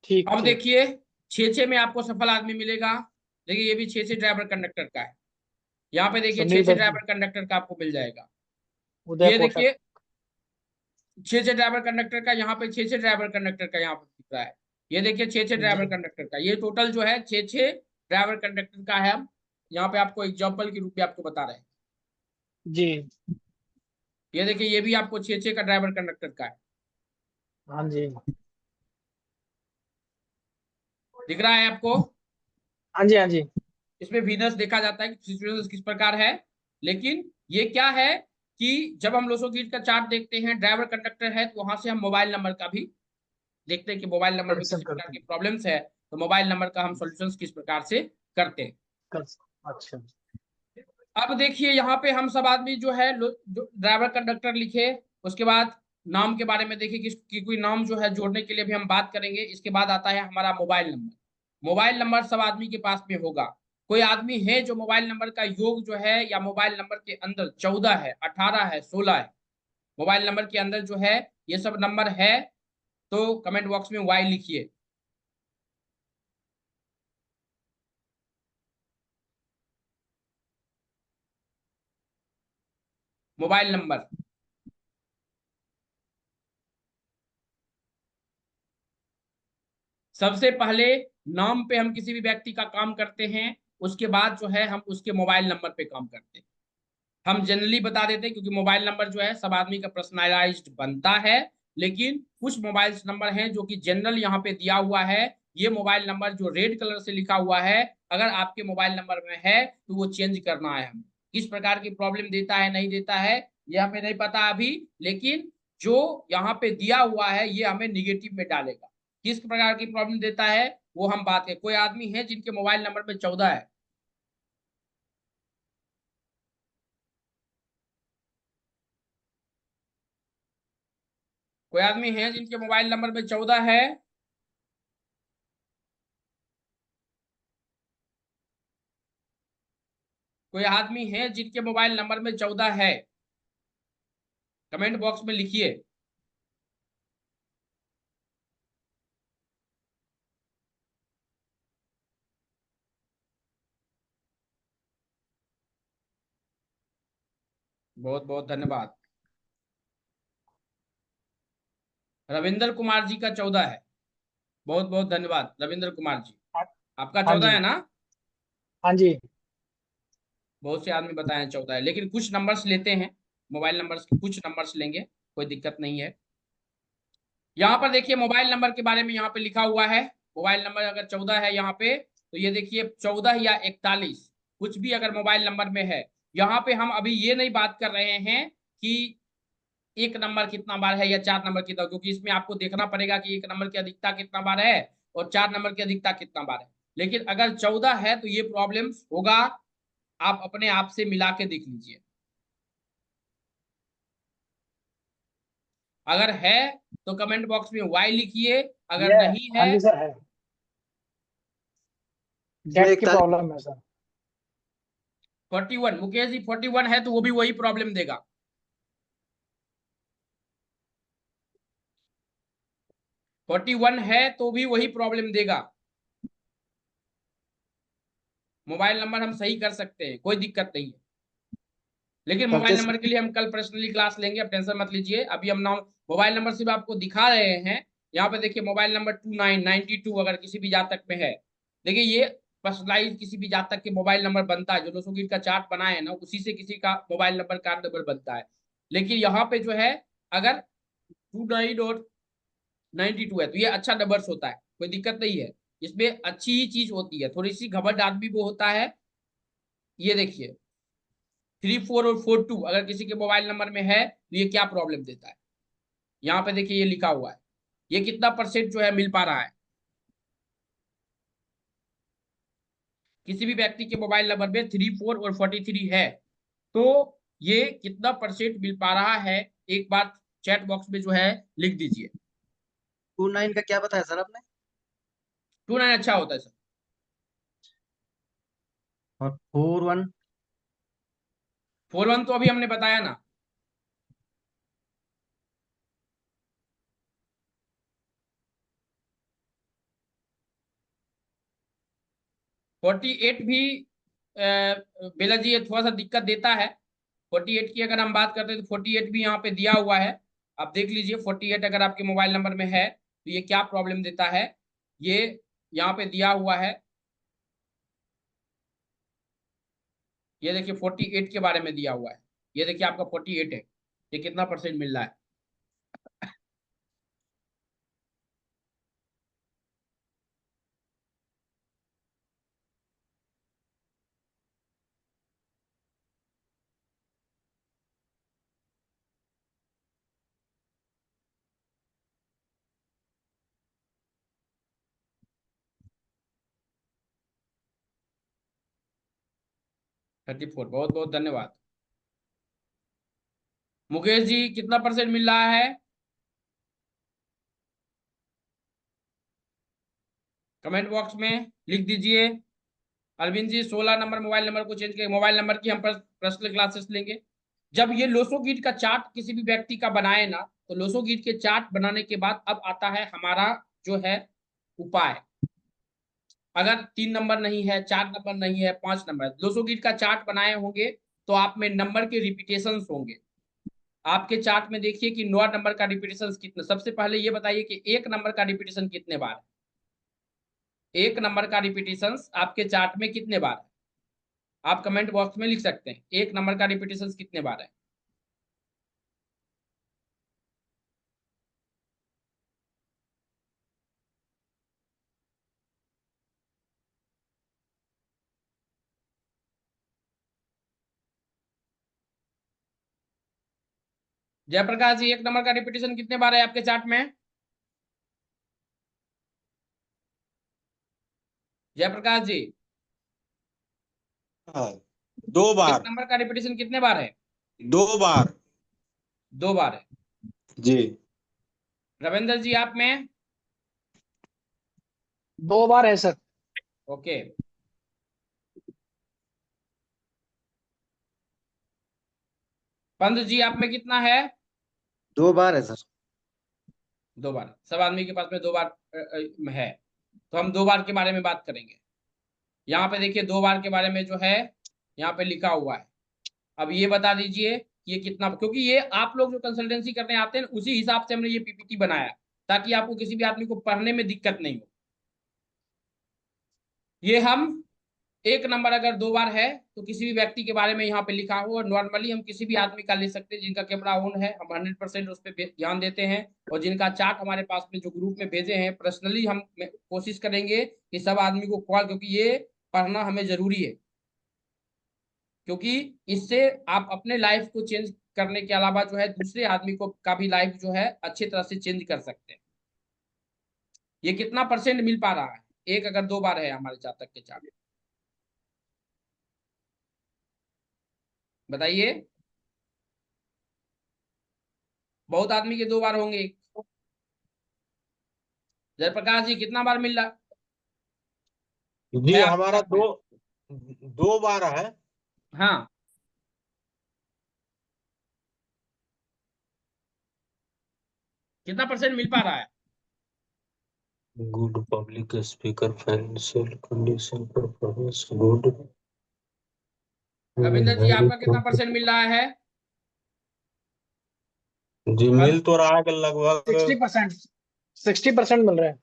ठीक अब ठीक। देखिए 6-6 में आपको सफल आदमी मिलेगा। देखिए ये भी 6-6 ड्राइवर कंडक्टर का है। यहाँ पे देखिए छह सुनील छह दत्त। ड्राइवर कंडक्टर का आपको मिल जाएगा। उदय ये कोटक। देखिए 6-6 ड्राइवर कंडक्टर का, यहाँ पे 6-6 ड्राइवर कंडक्टर का यहाँ पे दिख रहा है। ये देखिए 6-6 ड्राइवर जी कंडक्टर का, ये टोटल जो है 6-6 ड्राइवर कंडक्टर का है। हम यहाँ पे आपको एग्जाम्पल के रूप में आपको बता रहे हैं। जी। ये देखिए ये भी आपको 6-6 का ड्राइवर कंडक्टर का है, हाँ जी। दिख रहा है आपको। हाँ जी। हाँ जी। इसमें वीनस देखा जाता है कि सिचुएशन किस प्रकार है। लेकिन ये क्या है कि जब हम लोसोगीट का चार्ट देखते हैं, ड्राइवर कंडक्टर है, तो वहां से हम मोबाइल नंबर का भी देखते हैं कि मोबाइल नंबर में प्रेडिक्शन किसी प्रकार करते की हैं। प्रॉब्लम्स है, तो मोबाइल नंबर का हम सॉल्यूशंस किस प्रकार से करते हैं। कर। अच्छा। अब देखिए यहाँ पे हम सब आदमी जो है जो ड्राइवर कंडक्टर लिखे, उसके बाद नाम के बारे में देखिए कि कोई नाम जो है जोड़ने के लिए भी हम बात करेंगे। इसके बाद आता है हमारा मोबाइल नंबर। मोबाइल नंबर सब आदमी के पास में होगा। कोई आदमी है जो मोबाइल नंबर का योग जो है, या मोबाइल नंबर के अंदर 14 है, 18 है, 16 है, मोबाइल नंबर के अंदर जो है ये सब नंबर है, तो कमेंट बॉक्स में वाई लिखिए। मोबाइल नंबर सबसे पहले नाम पे हम किसी भी व्यक्ति का काम करते हैं, उसके बाद जो है हम उसके मोबाइल नंबर पे काम करते हैं। हम जनरली बता देते हैं क्योंकि मोबाइल नंबर जो है सब आदमी का पर्सनलाइज्ड बनता है। लेकिन कुछ मोबाइल नंबर हैं जो कि जनरल यहाँ पे दिया हुआ है। ये मोबाइल नंबर जो रेड कलर से लिखा हुआ है, अगर आपके मोबाइल नंबर में है तो वो चेंज करना है। हमें किस प्रकार की प्रॉब्लम देता है नहीं देता है ये हमें नहीं पता अभी, लेकिन जो यहाँ पे दिया हुआ है ये हमें निगेटिव में डालेगा। किस प्रकार की प्रॉब्लम देता है वो हम बात करें। कोई आदमी है जिनके मोबाइल नंबर में 14 है, कोई आदमी है जिनके मोबाइल नंबर में 14 है, कोई आदमी है जिनके मोबाइल नंबर में 14 है, कमेंट बॉक्स में लिखिए। बहुत बहुत धन्यवाद। रविंद्र कुमार जी का 14 है, बहुत बहुत धन्यवाद रविंद्र कुमार जी। हाँ। आपका हाँ 14 जी। है ना? हाँ जी। बहुत से आदमी बताए 14 है, लेकिन कुछ नंबर्स लेते हैं, मोबाइल नंबर्स कुछ नंबर्स लेंगे, कोई दिक्कत नहीं है। यहाँ पर देखिए मोबाइल नंबर के बारे में यहाँ पे लिखा हुआ है। मोबाइल नंबर अगर 14 है यहाँ पे, तो ये देखिए 14 या 41 कुछ भी अगर मोबाइल नंबर में है। यहाँ पे हम अभी ये नहीं बात कर रहे हैं कि एक नंबर कितना बार है या 4 नंबर कितना, क्योंकि इसमें आपको देखना पड़ेगा कि एक नंबर की अधिकता कितना बार है और 4 नंबर की अधिकता कितना बार है। लेकिन अगर 14 है तो ये प्रॉब्लम होगा, आप अपने आप से मिला के देख लीजिए। अगर है तो कमेंट बॉक्स में वाई लिखिए, अगर ये। नहीं हाँ है जी सर है। जो चैट एक की तारीख प्रॉब्लम है सर। 41 मुकेश जी 41 है तो वो भी वही प्रॉब्लम देगा। 41 है तो भी वही प्रॉब्लम देगा। मोबाइल नंबर हम सही कर सकते हैं, कोई दिक्कत नहीं है, लेकिन सर मोबाइल नंबर के लिए हम कल पर्सनली क्लास लेंगे, आप टेंशन मत लीजिए। अभी हम नाम मोबाइल नंबर सिर्फ आपको दिखा रहे हैं। यहाँ पे देखिए मोबाइल नंबर 2992 अगर किसी भी जातक में है, देखिए ये पर्सनलाइज किसी भी जातक के मोबाइल नंबर बनता है, जो लोसोगिट का चार्ट बनाए है ना, उसी से किसी का मोबाइल नंबर कार्ड नंबर बनता है। लेकिन यहाँ पे जो है अगर 2992 है तो ये अच्छा नंबर्स होता है, कोई दिक्कत नहीं है, इसमें अच्छी ही चीज होती है। थोड़ी सी घबराहट भी वो होता है। ये देखिए 34 और 42 अगर किसी के मोबाइल नंबर में है तो ये क्या प्रॉब्लम देता है। यहाँ पे देखिए ये लिखा हुआ है, ये कितना परसेंट जो है मिल पा रहा है। किसी भी व्यक्ति के मोबाइल नंबर में 34 और 43 है तो ये कितना परसेंट मिल पा रहा है, एक बात चैट बॉक्स में जो है लिख दीजिए। 29 का क्या बताया सर आपने? 29 अच्छा होता है सर। और 41? 41 तो अभी हमने बताया ना। 48 भी बेला जी ये थोड़ा सा दिक्कत देता है। 48 की अगर हम बात करते हैं तो 48 भी यहाँ पे दिया हुआ है, आप देख लीजिए। 48 अगर आपके मोबाइल नंबर में है तो ये क्या प्रॉब्लम देता है, ये यहाँ पे दिया हुआ है। ये देखिए 48 के बारे में दिया हुआ है, ये देखिए आपका 48 है, ये कितना परसेंट मिल रहा है। 34, बहुत बहुत धन्यवाद। मुकेश जी कितना परसेंट मिल रहा है, कमेंट बॉक्स में लिख दीजिए। Arvind ji 16 number mobile number को चेंज करें, मोबाइल नंबर की हम पर्सनल क्लासेस लेंगे। जब ये लोसो गीट का चार्ट किसी भी व्यक्ति का बनाए ना, तो लोसो गीट के चार्ट बनाने के बाद अब आता है हमारा जो है उपाय। अगर 3 नंबर नहीं है, 4 नंबर नहीं है, 5 नंबर, लोसो गीट का चार्ट बनाए होंगे तो आप में नंबर के रिपीटेशन होंगे। आपके चार्ट में देखिए कि 9 नंबर का रिपीटेशन कितना, सबसे पहले ये बताइए कि 1 नंबर का रिपीटेशन कितने बार है। 1 नंबर का रिपीटेशन आपके चार्ट में कितने बार है, आप कमेंट बॉक्स में लिख सकते हैं 1 नंबर का रिपीटेशन कितने बार है। जयप्रकाश जी 1 नंबर का रिपीटेशन कितने बार है आपके चार्ट में, जयप्रकाश जी? हाँ, 2 1 बार। नंबर का रिपीटेशन कितने बार है? 2 बार। 2 बार है। जी। रविंद्र जी आप में? 2 बार है सर। ओके। पंत जी आप में कितना है? 2 बार है सर। 2 बार, सब आदमी के पास में 2 बार है, तो हम 2 बार के बारे में बात करेंगे। यहाँ पे देखिए 2 बार के बारे में जो है यहाँ पे लिखा हुआ है। अब ये बता दीजिए ये कितना, क्योंकि ये आप लोग जो कंसल्टेंसी करने आते हैं उसी हिसाब से हमने ये पीपीटी बनाया, ताकि आपको किसी भी आदमी को पढ़ने में दिक्कत नहीं हो। ये हम 1 नंबर अगर 2 बार है तो किसी भी व्यक्ति के बारे में यहाँ पे लिखा हो, और नॉर्मली हम किसी भी आदमी का ले सकते हैं जिनका कैमरा ऑन है, हम 100% उस पर ध्यान देते हैं। और जिनका चार्ट हमारे पास में जो ग्रुप में भेजे हैं पर्सनली हम कोशिश करेंगे कि सब आदमी को कॉल, क्योंकि ये पढ़ना हमें जरूरी है, क्योंकि इससे आप अपने लाइफ को चेंज करने के अलावा जो है दूसरे आदमी को का भी लाइफ जो है अच्छी तरह से चेंज कर सकते हैं। ये कितना परसेंट मिल पा रहा है, एक अगर 2 बार है हमारे जातक के चार्ट, बताइए। बहुत आदमी के 2 बार होंगे। जयप्रकाश जी कितना बार मिल रहा? जी है आपके हमारा हाथ में? 2 बार है। हाँ, कितना % मिल पा रहा है? Good public speaker, financial condition, performance good. Ravindra ji, आपका कितना % मिल रहा है? जी मिल तो रहा है कि लगभग 60%, 60% मिल रहा है।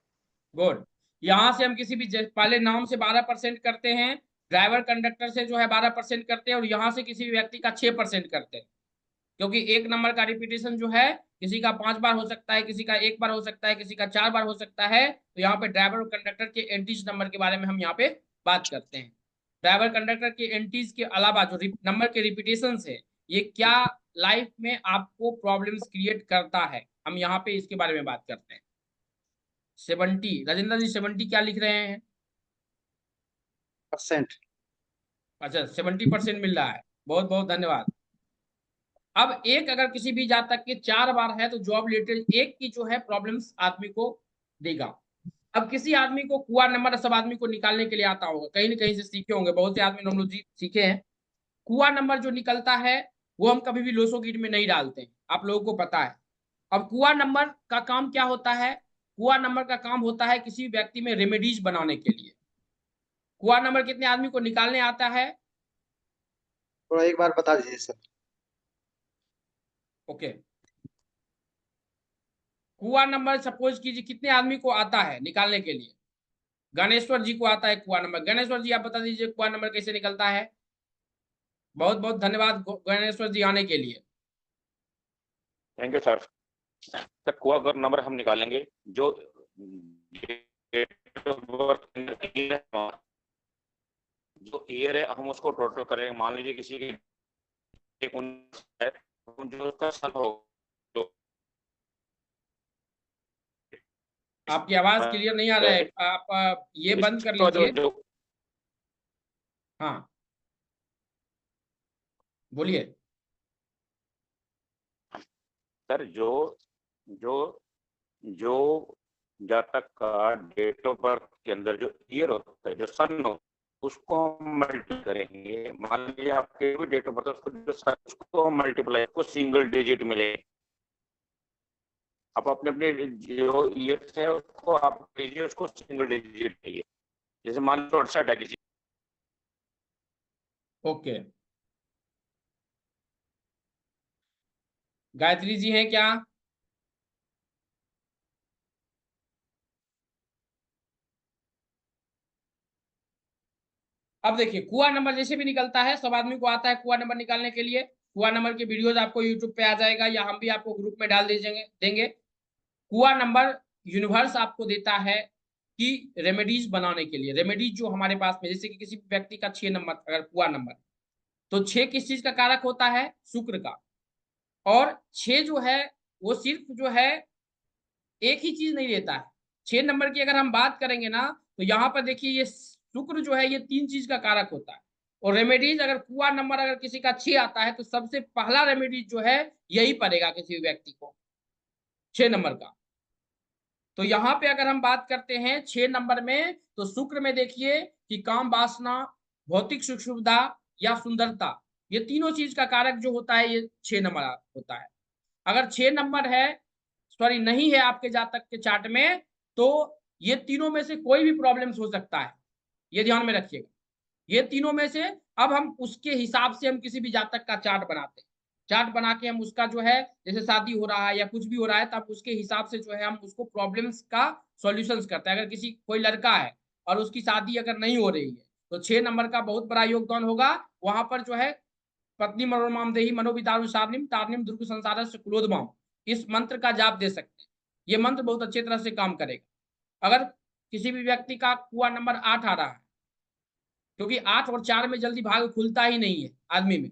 गुड। यहाँ से हम किसी भी पहले नाम से 12% करते हैं, ड्राइवर कंडक्टर से जो है 12% करते हैं, और यहाँ से किसी भी व्यक्ति का 6% करते हैं, क्योंकि एक नंबर का रिपीटेशन जो है किसी का 5 बार हो सकता है, किसी का 1 बार हो सकता है, किसी का 4 बार हो सकता है। तो यहाँ पे ड्राइवर और कंडक्टर के एंटीज नंबर के बारे में हम यहाँ पे बात करते हैं। ड्राइवर कंडक्टर के एंटीज के अलावा जो नंबर के रिपीटेशन है, ये क्या लाइफ में आपको प्रॉब्लम्स क्रिएट करता है, हम यहाँ पे इसके बारे में बात करते हैं। 70, राजेंद्र जी 70 क्या लिख रहे हैं? परसेंट। अच्छा, 70% मिल रहा है, बहुत बहुत धन्यवाद। अब एक अगर किसी भी जातक के 4 बार है तो जॉब रिलेटेड एक की जो है प्रॉब्लम्स आदमी को देगा। अब किसी आदमी को कुआ नंबर सब आदमी को निकालने के लिए आता होगा, कहीं ना कहीं से सीखे होंगे, बहुत से आदमी नॉमोलॉजी सीखे हैं। कुआ नंबर जो निकलता है वो हम कभी भी लोसो गिट में नहीं डालते हैं, आप लोगों को पता है। अब कुआ नंबर का काम क्या होता है? कुआ नंबर का काम होता है किसी व्यक्ति में रेमेडीज बनाने के लिए। कुआ नंबर कितने आदमी को निकालने आता है? थोड़ा एक बार बता दीजिए सर। ओके, कुआ नंबर सपोज कीजिए कितने आदमी को आता है निकालने के लिए? गणेश्वर जी को आता है कुआ नंबर। गणेश्वर जी आप बता दीजिए कुआ नंबर कैसे निकलता है? बहुत बहुत धन्यवाद गणेश्वर जी आने के लिए। Thank you sir. सर कुआ नंबर हम निकालेंगे जो जो ईयर है हम उसको टोटल करेंगे। मान लीजिए किसी की है जो उसका सन हो, तो आपकी आवाज क्लियर नहीं आ रहा है, आप ये बंद कर लीजिए। हाँ बोलिए सर। जो जो जो जातक का डेट ऑफ बर्थ के अंदर जो ईयर होता है, जो सन हो, उसको हम मल्टीप्लाई करेंगे। मान लीजिए आपके भी डेट ऑफ बर्थ उसको जो सन, उसको मल्टीप्लाई, उसको सिंगल डिजिट मिले। आप अपने अपने जो ईयर है उसको आप लीजिए, उसको सिंगल डिजिट चाहिए। जैसे मान लो 68 है किसी। ओके, गायत्री जी हैं क्या? अब देखिए कुआ नंबर जैसे भी निकलता है, सब आदमी को आता है कुआ नंबर निकालने के लिए। कुआ नंबर के वीडियोज आपको यूट्यूब पे आ जाएगा, या हम भी आपको ग्रुप में डाल देंगे। कुआ नंबर यूनिवर्स आपको देता है कि रेमेडीज बनाने के लिए। रेमेडीज जो हमारे पास में, जैसे कि किसी व्यक्ति का 6 नंबर अगर कुआ नंबर, तो 6 किस चीज का कारक होता है? शुक्र का। और 6 जो है वो सिर्फ जो है एक ही चीज नहीं देता है। 6 नंबर की अगर हम बात करेंगे ना, तो यहाँ पर देखिए ये शुक्र जो है ये 3 चीज का कारक होता है। और रेमेडीज अगर कुआ नंबर अगर किसी का 6 आता है तो सबसे पहला रेमेडीज जो है यही पड़ेगा किसी भी व्यक्ति को 6 नंबर का। तो यहाँ पे अगर हम बात करते हैं 6 नंबर में, तो शुक्र में देखिए कि काम वासना, भौतिक सुख सुविधा या सुंदरता, ये तीनों चीज का कारक जो होता है ये 6 नंबर होता है। अगर 6 नंबर है, सॉरी नहीं है आपके जातक के चार्ट में, तो ये तीनों में से कोई भी प्रॉब्लम्स हो सकता है, ये ध्यान में रखिएगा। ये तीनों में से अब हम उसके हिसाब से हम किसी भी जातक का चार्ट बनाते हैं। चार्ट बना के हम उसका जो है, जैसे शादी हो रहा है या कुछ भी हो रहा है, तब उसके हिसाब से जो है हम उसको प्रॉब्लम्स का सॉल्यूशंस करते हैं। अगर किसी कोई लड़का है और उसकी शादी अगर नहीं हो रही है, तो 6 नंबर का बहुत बड़ा योगदान होगा। वहां पर जो है पत्नी मनोरमाम देही मनोविदारु सारनिम तारनिम दुर्ग संसार से क्रोधमाम, इस मंत्र का जाप दे सकते हैं। ये मंत्र बहुत अच्छी तरह से काम करेगा। अगर किसी भी व्यक्ति का कुआ नंबर 8 आ रहा है, क्योंकि 8 और 4 में जल्दी भाग खुलता ही नहीं है आदमी में,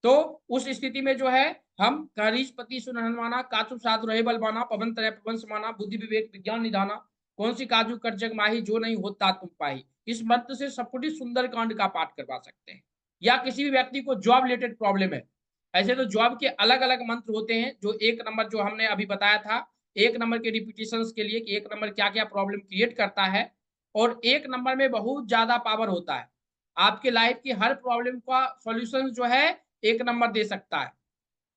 तो उस स्थिति में जो है हम पति सुनहनमाना काचु साधु रहे बलवाना पवन तरह पवन समाना बुद्धि विवेक विज्ञान निधाना कौन सी काजू कर जग माही जो नहीं होता तुम पाही, इस मंत्र से सपुटी सुंदर कांड का पाठ करवा सकते हैं। या किसी भी व्यक्ति को जॉब रिलेटेड प्रॉब्लम है, ऐसे तो जॉब के अलग अलग मंत्र होते हैं। जो एक नंबर जो हमने अभी बताया था, एक नंबर के रिपीटेशंस के लिए कि एक नंबर क्या क्या प्रॉब्लम क्रिएट करता है, और 1 नंबर में बहुत ज्यादा पावर होता है। आपके लाइफ की हर प्रॉब्लम का सॉल्यूशन जो है 1 नंबर दे सकता है।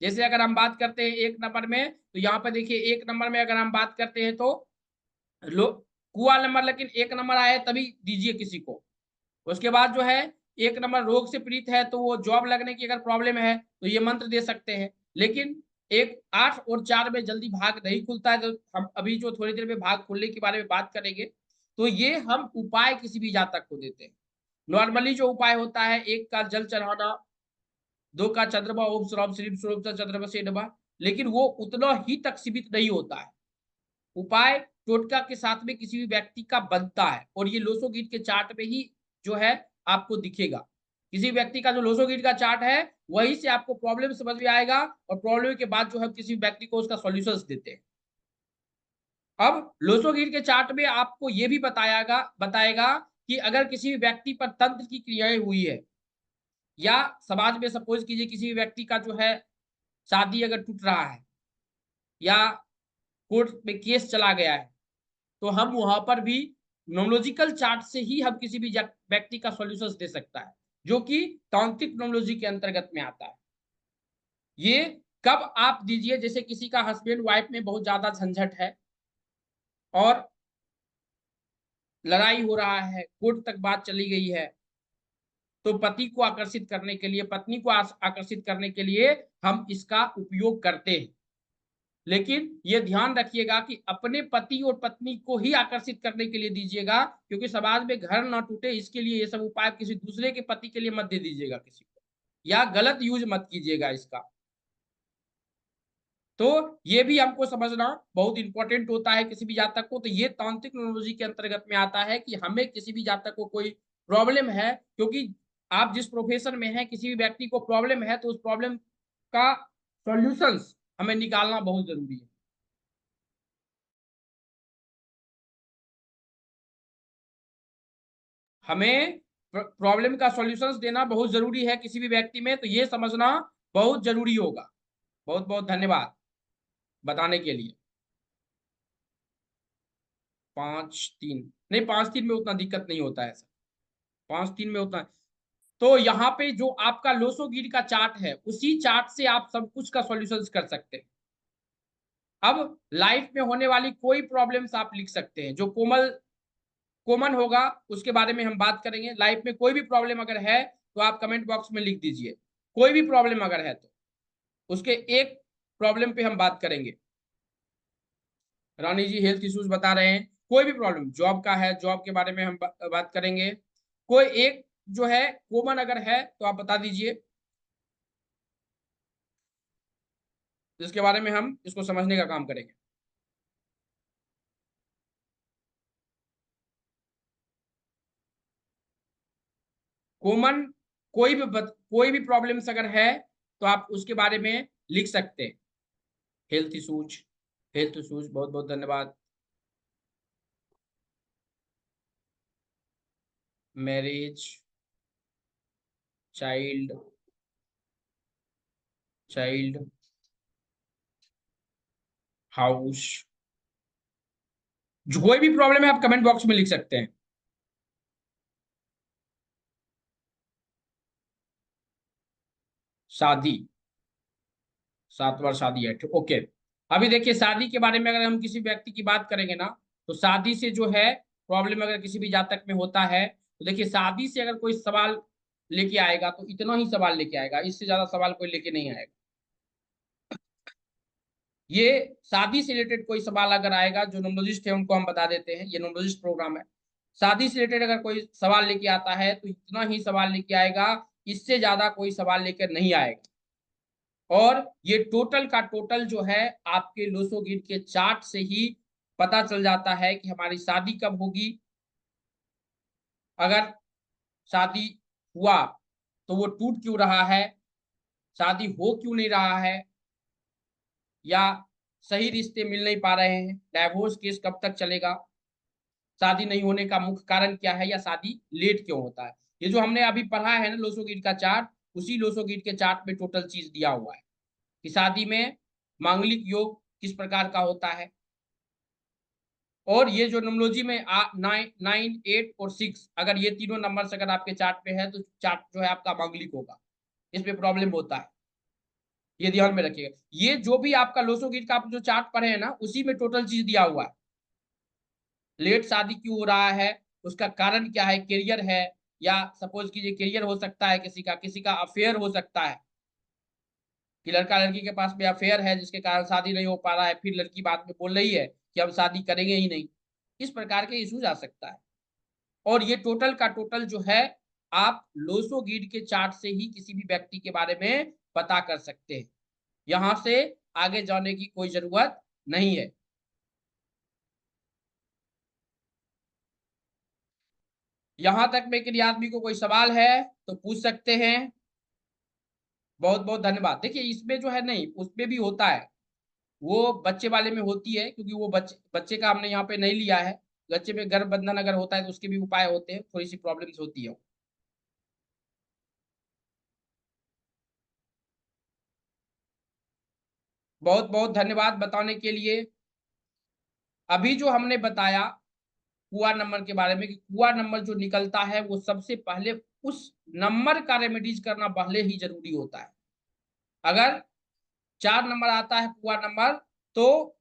जैसे अगर हम बात करते हैं 1 नंबर में, तो यहाँ पर देखिए 1 नंबर में अगर हम बात करते हैं तो कुआ नंबर, लेकिन 1 नंबर आया तभी दीजिए किसी को। उसके बाद जो है 1 नंबर रोग से पीड़ित है, तो वो जॉब लगने की अगर प्रॉब्लम है तो ये मंत्र दे सकते हैं। लेकिन 8 और 4 में जल्दी भाग नहीं खुलता है, तो हम अभी जो थोड़ी देर में भाग खुलने के बारे में बात करेंगे, तो ये हम उपाय किसी भी जातक को देते हैं। नॉर्मली जो उपाय होता है, 1 का जल चढ़ाना, 2 का चंद्रमा ओम श्रम श्रीम स्वरूप चंद्रमा से डबा, लेकिन वो उतना ही तक सीमित नहीं होता है। उपाय टोटका के साथ में किसी भी व्यक्ति का बनता है, और ये लोसो गीत के चार्ट में ही जो है आपको दिखेगा। किसी व्यक्ति का जो लोसो गीत का चार्ट है, वहीं से आपको प्रॉब्लम समझ में आएगा, और प्रॉब्लम के बाद जो है किसी व्यक्ति को उसका सॉल्यूशंस देते हैं। अब लोसो गीत के चार्ट में आपको ये भी बताएगा कि अगर किसी भी व्यक्ति पर तंत्र की क्रियाएं हुई है, या समाज में सपोज कीजिए किसी भी व्यक्ति का जो है शादी अगर टूट रहा है, या कोर्ट में केस चला गया है, तो हम वहां पर भी न्यूमरोलॉजिकल चार्ट से ही हम किसी भी व्यक्ति का सॉल्यूशंस दे सकता है, जो कि तांत्रिक न्यूमरोलॉजी के अंतर्गत में आता है। ये कब आप दीजिए, जैसे किसी का हस्बैंड वाइफ में बहुत ज्यादा झंझट है और लड़ाई हो रहा है, कोर्ट तक बात चली गई है, तो पति को आकर्षित करने के लिए, पत्नी को आकर्षित करने के लिए हम इसका उपयोग करते हैं। लेकिन ये ध्यान रखिएगा कि अपने पति और पत्नी को ही आकर्षित करने के लिए दीजिएगा, क्योंकि समाज में घर ना टूटे, इसके लिए ये सब उपाय किसी दूसरे के पति के लिए मत दे दीजिएगा किसी को, या गलत यूज मत कीजिएगा इसका। तो ये भी हमको समझना बहुत इंपॉर्टेंट होता है किसी भी जातक को। तो ये तांत्रिक न्यूमरोलॉजी के अंतर्गत में आता है कि हमें किसी भी जातक को कोई प्रॉब्लम है, क्योंकि आप जिस प्रोफेशन में हैं, किसी भी व्यक्ति को प्रॉब्लम है, तो उस प्रॉब्लम का सॉल्यूशंस हमें निकालना बहुत जरूरी है। हमें प्रॉब्लम का सॉल्यूशंस देना बहुत जरूरी है किसी भी व्यक्ति में, तो ये समझना बहुत जरूरी होगा। बहुत बहुत धन्यवाद बताने के लिए। 5-3 नहीं, 5-3 में उतना दिक्कत नहीं होता है सर, 5-3 में उतना। तो यहाँ पे जो आपका लोसो गिर का चार्ट है, उसी चार्ट से आप सब कुछ का सॉल्यूशंस कर सकते हैं। अब लाइफ में होने वाली कोई प्रॉब्लम्स आप लिख सकते हैं, जो कॉमन होगा उसके बारे में हम बात करेंगे। लाइफ में कोई भी प्रॉब्लम अगर है तो आप कमेंट बॉक्स में लिख दीजिए, कोई भी प्रॉब्लम अगर है तो उसके एक प्रॉब्लम पे हम बात करेंगे। रानी जी हेल्थ इश्यूज बता रहे हैं, कोई भी प्रॉब्लम, जॉब का है, जॉब के बारे में हम बात करेंगे। कोई एक जो है कॉमन अगर है तो आप बता दीजिए, जिसके बारे में हम इसको समझने का काम करेंगे। कॉमन कोई भी प्रॉब्लम्स अगर है तो आप उसके बारे में लिख सकते हैं। हेल्थ इश्यूज, हेल्थ इश्यूज, बहुत बहुत धन्यवाद। मैरिज, चाइल्ड, हाउस, जो कोई भी प्रॉब्लम है आप कमेंट बॉक्स में लिख सकते हैं। शादी, 7 बार शादी है, ओके। अभी देखिए शादी के बारे में अगर हम किसी व्यक्ति की बात करेंगे ना, तो शादी से जो है प्रॉब्लम अगर किसी भी जातक में होता है, तो देखिए शादी से अगर कोई सवाल लेके आएगा तो इतना ही सवाल लेके आएगा, इससे ज्यादा सवाल कोई लेके नहीं आएगा। ये शादी से रिलेटेड कोई सवाल अगर आएगा, जो न्यूमरोलॉजिस्ट है उनको हम बता देते हैं, ये न्यूमरोलॉजिस्ट प्रोग्राम है। शादी से रिलेटेड अगर कोई सवाल लेके आता है तो इतना ही सवाल लेके आएगा, इससे ज्यादा कोई सवाल लेकर नहीं आएगा। और ये टोटल का टोटल जो है आपके लोसो गिर के चार्ट से ही पता चल जाता है कि हमारी शादी कब होगी। अगर शादी हुआ तो वो टूट क्यों रहा है, शादी हो क्यों नहीं रहा है, या सही रिश्ते मिल नहीं पा रहे हैं, डाइवोर्स केस कब तक चलेगा, शादी नहीं होने का मुख्य कारण क्या है, या शादी लेट क्यों होता है। ये जो हमने अभी पढ़ा है ना लोसो गिर का चार्ट, उसी लोसो गिर के चार्ट में टोटल चीज दिया हुआ है कि शादी में मांगलिक योग किस प्रकार का होता है, और ये जो न्यूमरोलॉजी में 9, 8 और 6, अगर ये तीनों नंबर अगर आपके चार्ट पे है तो चार्ट जो है आपका मांगलिक होगा, इसमें प्रॉब्लम होता है, ये ध्यान में रखिएगा। ये जो भी आपका लोसोगिट का आप जो चार्ट पढ़े हैं ना, उसी में टोटल चीज दिया हुआ है। लेट शादी क्यों हो रहा है, उसका कारण क्या है, करियर है, या सपोज कीजिए करियर हो सकता है किसी का अफेयर हो सकता है कि लड़का लड़की के पास में अफेयर है जिसके कारण शादी नहीं हो पा रहा है, फिर लड़की बाद में बोल रही है कि हम शादी करेंगे ही नहीं। इस प्रकार के इश्यूज आ सकता है। और ये टोटल का टोटल जो है आप लोसोगिड के चार्ट से ही किसी भी व्यक्ति के बारे में पता कर सकते हैं, यहां से आगे जाने की कोई जरूरत नहीं है। यहां तक में किसी आदमी को कोई सवाल है तो पूछ सकते हैं। बहुत बहुत धन्यवाद। देखिए इसमें जो है नहीं, उसमें भी होता है, वो बच्चे वाले में होती है, क्योंकि वो बच्चे का हमने यहाँ पे नहीं लिया है। बच्चे में गर्भ बंधन अगर होता है तो उसके भी उपाय होते हैं, थोड़ी सी प्रॉब्लम्स होती है। बहुत बहुत धन्यवाद बताने के लिए। अभी जो हमने बताया कुआ नंबर के बारे में कि कुआ नंबर जो निकलता है वो सबसे पहले उस नंबर का रेमेडीज करना पहले ही जरूरी होता है। अगर 4 नंबर आता है कुआ नंबर, तो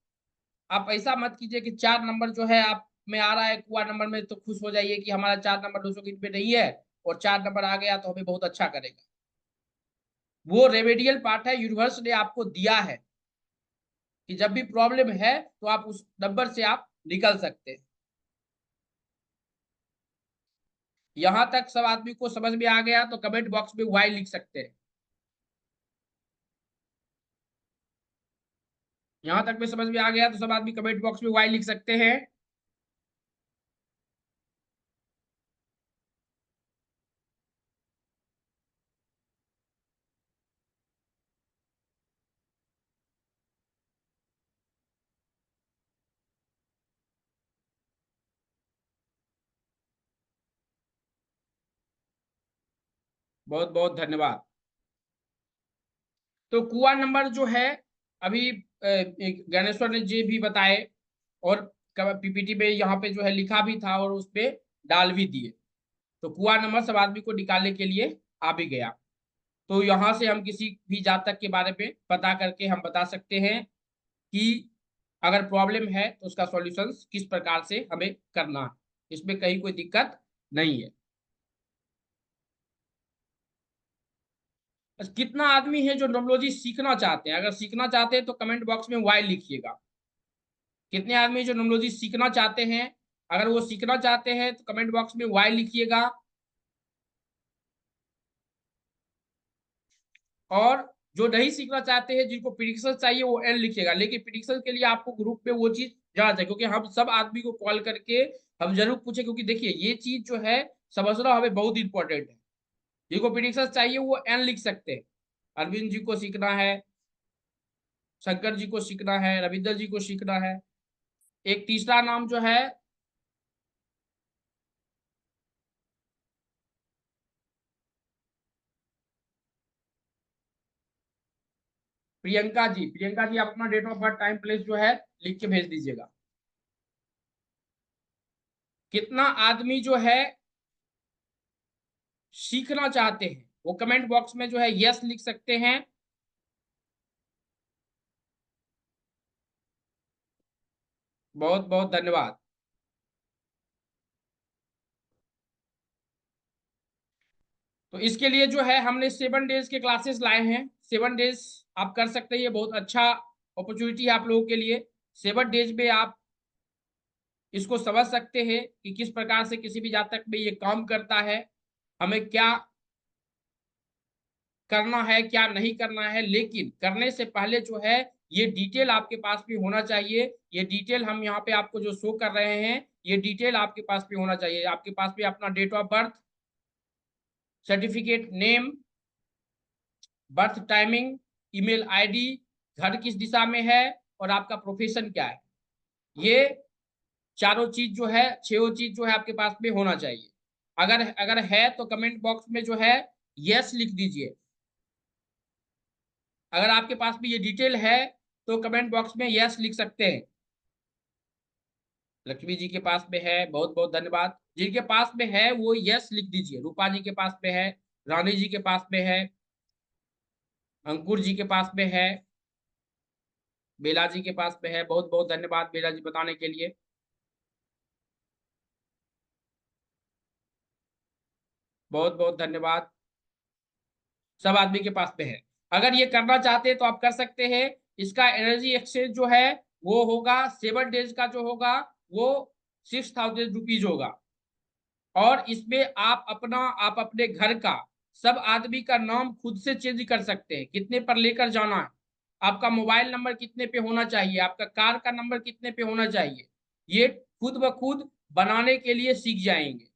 आप ऐसा मत कीजिए कि 4 नंबर जो है आप में आ रहा है कुआ नंबर में तो खुश हो जाइए कि हमारा 4 नंबर 200 पे नहीं है और 4 नंबर आ गया तो हमें बहुत अच्छा करेगा। वो रेमेडियल पार्ट है, यूनिवर्स ने आपको दिया है कि जब भी प्रॉब्लम है तो आप उस नंबर से आप निकल सकते हैं। यहां तक सब आदमी को समझ में आ गया तो कमेंट बॉक्स में वाई लिख सकते हैं। यहां तक में समझ में आ गया तो सब आदमी कमेंट बॉक्स में वाई लिख सकते हैं। बहुत बहुत धन्यवाद। तो कुआ नंबर जो है अभी ज्ञानेश्वर ने जी भी बताए और पीपीटी में यहाँ पे जो है लिखा भी था और उस पे डाल भी दिए। तो कुआ नंबर सब आदमी को निकालने के लिए आ भी गया। तो यहाँ से हम किसी भी जातक के बारे में पता करके हम बता सकते हैं कि अगर प्रॉब्लम है तो उसका सॉल्यूशन किस प्रकार से हमें करना है, इसमें कहीं कोई दिक्कत नहीं है। बस कितना आदमी है जो न्यूमरोलॉजी सीखना चाहते हैं, अगर सीखना चाहते हैं तो कमेंट बॉक्स में वाई लिखिएगा। कितने आदमी जो न्यूमरोलॉजी सीखना चाहते हैं, अगर वो सीखना चाहते हैं तो कमेंट बॉक्स में वाई लिखिएगा। और जो नहीं सीखना चाहते हैं, जिनको प्रिडिक्शन चाहिए, वो एन लिखिएगा। लेकिन प्रिडिक्शन के लिए आपको ग्रुप में वो चीज जाना चाहिए, क्योंकि हम सब आदमी को कॉल करके हम जरूर पूछे, क्योंकि देखिए ये चीज जो है समझना हमें बहुत इंपॉर्टेंट है। जिनको प्रिडिक्शन चाहिए वो एन लिख सकते हैं। अरविंद जी को सीखना है, शंकर जी को सीखना है, रविंदर जी को सीखना है। एक तीसरा नाम जो है प्रियंका जी। प्रियंका जी आप अपना date of birth time place जो है लिख के भेज दीजिएगा। कितना आदमी जो है सीखना चाहते हैं वो कमेंट बॉक्स में जो है यस लिख सकते हैं। बहुत बहुत धन्यवाद। तो इसके लिए जो है हमने 7 डेज के क्लासेस लाए हैं। 7 डेज आप कर सकते हैं, ये बहुत अच्छा अपॉर्चुनिटी है आप लोगों के लिए। 7 डेज में आप इसको समझ सकते हैं कि किस प्रकार से किसी भी जातक में ये काम करता है, हमें क्या करना है क्या नहीं करना है। लेकिन करने से पहले जो है ये डिटेल आपके पास भी होना चाहिए। ये डिटेल हम यहाँ पे आपको जो शो कर रहे हैं, ये डिटेल आपके पास भी होना चाहिए। आपके पास भी अपना date of birth, certificate, name, birth timing, email ID, घर किस दिशा में है और आपका प्रोफेशन क्या है, ये चारों चीज जो है, 6 चीज जो है आपके पास में होना चाहिए। अगर अगर है तो कमेंट बॉक्स में जो है यस लिख दीजिए। अगर आपके पास भी ये डिटेल है तो कमेंट बॉक्स में यस लिख सकते हैं। लक्ष्मी जी के पास में है, बहुत बहुत धन्यवाद। जिनके पास में है वो यस लिख दीजिए। रूपा जी के पास में है, रानी जी के पास में है, अंकुर जी के पास में है, बेला जी के पास में है। बहुत बहुत धन्यवाद बेला जी बताने के लिए। बहुत बहुत धन्यवाद। सब आदमी के पास में है। अगर ये करना चाहते हैं तो आप कर सकते हैं। इसका एनर्जी एक्सचेंज जो है वो होगा 7 डेज का, जो होगा वो 6000 रुपीज होगा। और इसमें आप अपने घर का सब आदमी का नाम खुद से चेंज कर सकते हैं। कितने पर लेकर जाना है, आपका मोबाइल नंबर कितने पे होना चाहिए, आपका कार का नंबर कितने पे होना चाहिए, ये खुद ब खुद बनाने के लिए सीख जाएंगे।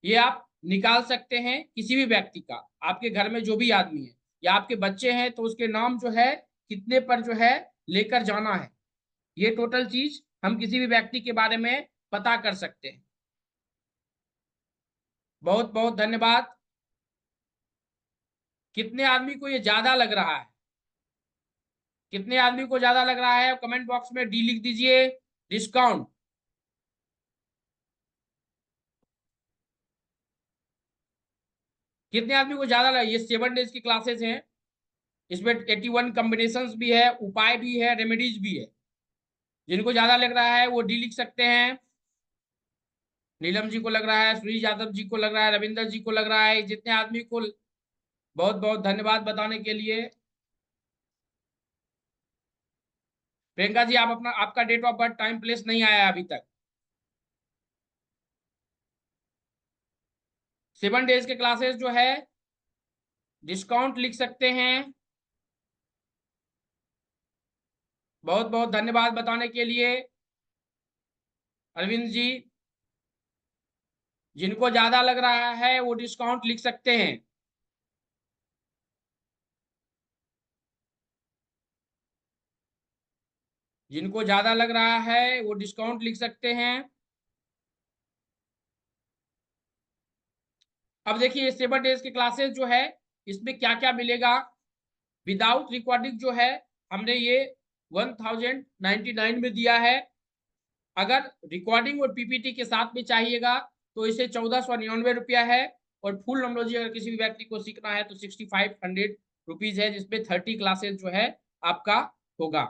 ये आप निकाल सकते हैं किसी भी व्यक्ति का, आपके घर में जो भी आदमी है या आपके बच्चे हैं तो उसके नाम जो है कितने पर जो है लेकर जाना है, ये टोटल चीज हम किसी भी व्यक्ति के बारे में पता कर सकते हैं। बहुत बहुत धन्यवाद। कितने आदमी को ये ज्यादा लग रहा है, कितने आदमी को ज्यादा लग रहा है कमेंट बॉक्स में डी लिख दीजिए। डिस्काउंट कितने आदमी को ज्यादा लगा? ये 7 डेज की क्लासेस हैं, इसमें 81 कॉम्बिनेशंस भी है, उपाय भी है, रेमेडीज भी है। जिनको ज्यादा लग रहा है वो डी लिख सकते हैं। नीलम जी को लग रहा है, सुनील यादव जी को लग रहा है, रविंदर जी को लग रहा है। जितने आदमी को बहुत बहुत धन्यवाद बताने के लिए। प्रियंका जी, आप अपना आपका date of birth time place नहीं आया अभी तक। 7 डेज के क्लासेस जो है डिस्काउंट लिख सकते हैं। बहुत बहुत धन्यवाद बताने के लिए अरविंद जी। जिनको ज्यादा लग रहा है वो डिस्काउंट लिख सकते हैं। जिनको ज्यादा लग रहा है वो डिस्काउंट लिख सकते हैं। अब देखिए 7 डेज के क्लासेस जो है इसमें क्या क्या मिलेगा। विदाउट रिकॉर्डिंग जो है हमने ये 1099 में दिया है। अगर रिकॉर्डिंग और पीपीटी के साथ में चाहिएगा तो इसे 1499 रुपया है। और फुल नॉमोलॉजी अगर किसी भी व्यक्ति को सीखना है तो 6500 रुपीज है, जिसमें 30 क्लासेस जो है आपका होगा।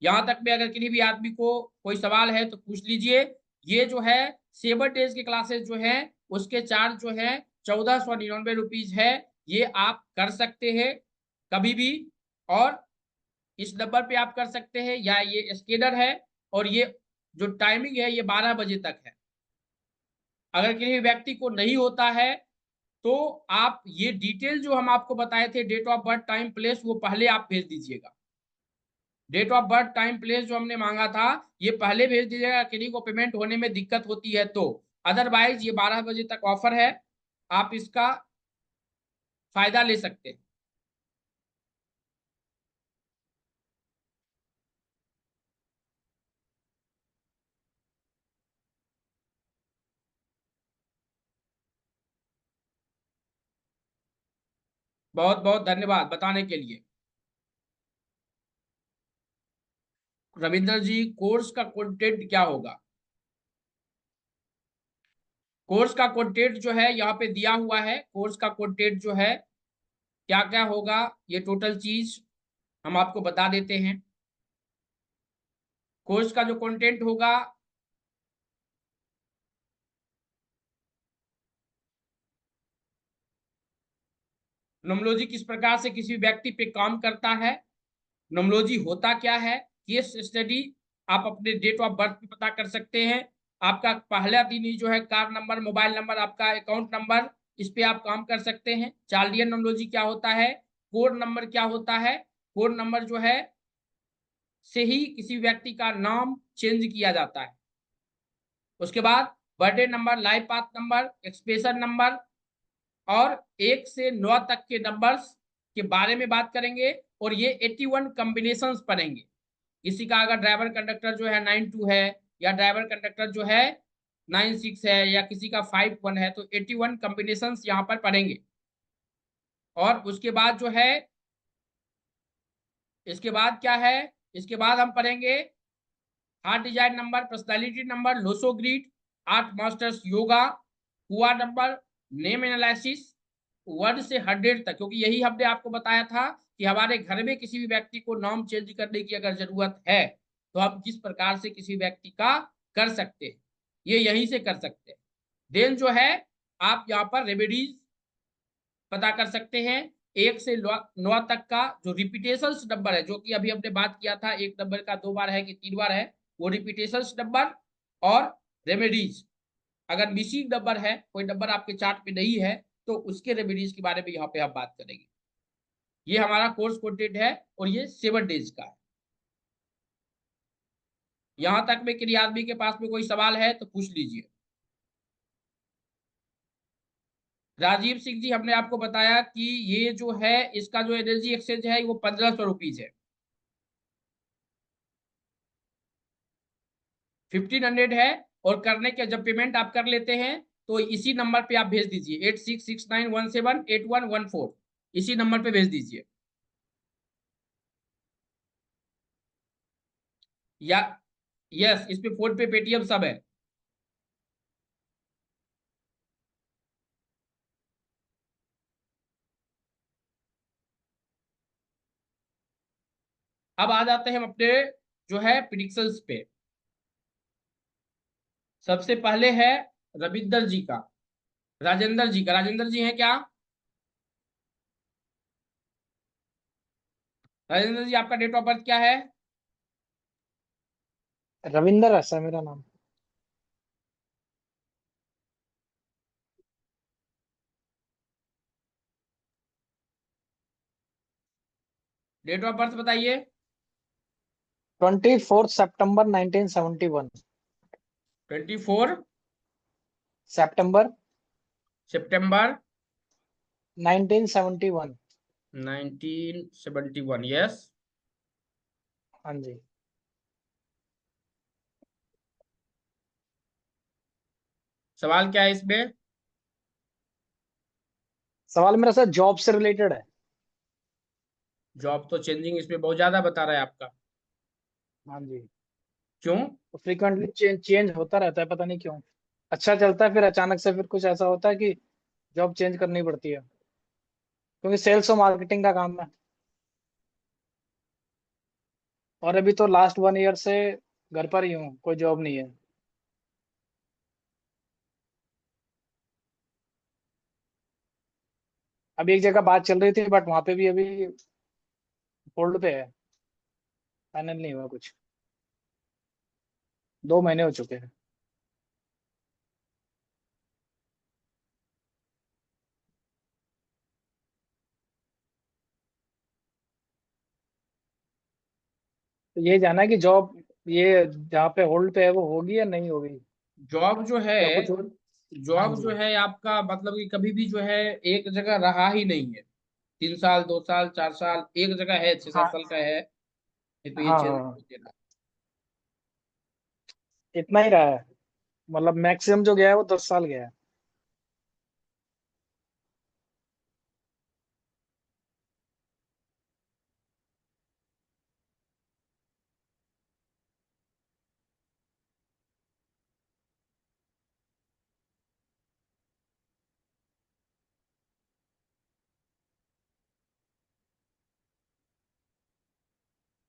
यहाँ तक में अगर किसी भी आदमी को कोई सवाल है तो पूछ लीजिए। ये जो है 7 डेज के क्लासेस जो है उसके चार्ज जो है 1499 रुपीज है। ये आप कर सकते हैं कभी भी, और इस नंबर पे आप कर सकते हैं, या ये स्कैनर है और ये जो टाइमिंग है ये 12 बजे तक है। अगर किसी भी व्यक्ति को नहीं होता है तो आप ये डिटेल जो हम आपको बताए थे, date of birth time place, वो पहले आप भेज दीजिएगा। Date of birth time place जो हमने मांगा था ये पहले भेज दीजिएगा। किसी को पेमेंट होने में दिक्कत होती है तो, अदरवाइज ये 12 बजे तक ऑफर है, आप इसका फायदा ले सकते हैं। बहुत बहुत धन्यवाद बताने के लिए। रविंद्र जी, कोर्स का कंटेंट क्या होगा? कोर्स का कंटेंट जो है यहाँ पे दिया हुआ है। कोर्स का कंटेंट जो है क्या क्या होगा ये टोटल चीज हम आपको बता देते हैं। कोर्स का जो कंटेंट होगा, नोमोलॉजी किस प्रकार से किसी व्यक्ति पे काम करता है, नोमोलॉजी होता क्या है, केस स्टडी आप अपने डेट ऑफ बर्थ पे पता कर सकते हैं। आपका पहला दिन ही जो है कार्ड नंबर, मोबाइल नंबर, आपका अकाउंट नंबर, इस पे आप काम कर सकते हैं। चार्लियन नोमोलॉजी क्या होता है, कोड नंबर क्या होता है, कोड नंबर जो है से ही किसी व्यक्ति का नाम चेंज किया जाता है। उसके बाद birthday number, life path number, expression number और 1 से 9 तक के नंबर्स के बारे में बात करेंगे। और ये 81 कॉम्बिनेशंस पढ़ेंगे। किसी का अगर ड्राइवर कंडक्टर जो है 92 है, या ड्राइवर कंडक्टर जो है 96 है, या किसी का 51 है, तो 81 कॉम्बिनेशंस यहाँ पर पढ़ेंगे। और उसके बाद जो है, इसके बाद क्या है, इसके बाद हम पढ़ेंगे heart design number, personality number, Lo Shu grid, 8 masters yoga, हुआ नंबर, नेम एनालिसिस, 1 से 100 तक, क्योंकि यही हमने आपको बताया था कि हमारे घर में किसी भी व्यक्ति को नाम चेंज करने की अगर जरूरत है तो हम किस प्रकार से किसी व्यक्ति का कर सकते हैं, ये यहीं से कर सकते हैं। देन जो है आप यहाँ पर रेमेडीज पता कर सकते हैं, 1 से 9 तक का जो रिपीटेशंस नंबर है, जो कि अभी हमने बात किया था, एक नंबर का 2 बार है कि 3 बार है, वो रिपीटेशंस नंबर और रेमेडीज। अगर मिसिंग नंबर है, कोई नंबर आपके चार्ट में नहीं है, तो उसके रेमेडीज के बारे में यहाँ पे हम बात करेंगे। ये हमारा कोर्स कंटेंट है और ये 7 डेज का है। यहां तक में किसी आदमी के पास में कोई सवाल है तो पूछ लीजिए। राजीव सिंह जी, हमने आपको बताया कि ये जो है इसका जो एनर्जी एक्सचेंज है वो 1500 रुपीज है, 1500 है। और करने के जब पेमेंट आप कर लेते हैं तो इसी नंबर पे आप भेज दीजिए 8669178114, इसी नंबर पे भेज दीजिए। या यस, इसमें फोन पे पेटीएम सब है। अब आ जाते हैं हम अपने जो है प्रिडिक्शंस पे। सबसे पहले है रविंदर जी का, राजेंद्र जी का। राजेंद्र जी है क्या? राजेंद्र जी, आपका डेट ऑफ बर्थ क्या है? रविंदर है सर मेरा नाम। डेट ऑफ बर्थ बताइए। 24 सितंबर 1971। 24 सितंबर सितंबर 1971। 1971, यस। हाँ जी। सवाल क्या है इसमें? सवाल मेरा सर जॉब से रिलेटेड है। जॉब तो चेंजिंग इसमें बहुत ज्यादा बता रहा है आपका। हाँ जी। क्यों? तो फ्रीक्वेंटली चेंज होता रहता है, पता नहीं क्यों। अच्छा चलता है, फिर अचानक से फिर कुछ ऐसा होता है कि जॉब चेंज करनी पड़ती है, क्योंकि सेल्स और मार्केटिंग का काम है। और अभी तो लास्ट 1 ईयर से घर पर ही हूँ, कोई जॉब नहीं है। अभी एक जगह बात चल रही थी, बट वहां पे भी अभी होल्ड पे है, फाइनल नहीं हुआ कुछ। 2 महीने हो चुके हैं। तो ये जाना है कि जॉब ये जहाँ पे होल्ड पे है वो होगी या नहीं होगी, जॉब जो है, या कुछ और। हाँ जॉब जी। जो है आपका मतलब कि कभी भी जो है एक जगह रहा ही नहीं है। 3 साल, 2 साल, 4 साल एक जगह है, 6-7 साल हाँ का है, नहीं तो ये हाँ चेंज हाँ, होते रहा। इतना ही रहा है। मतलब मैक्सिमम जो गया है वो 10 साल गया है।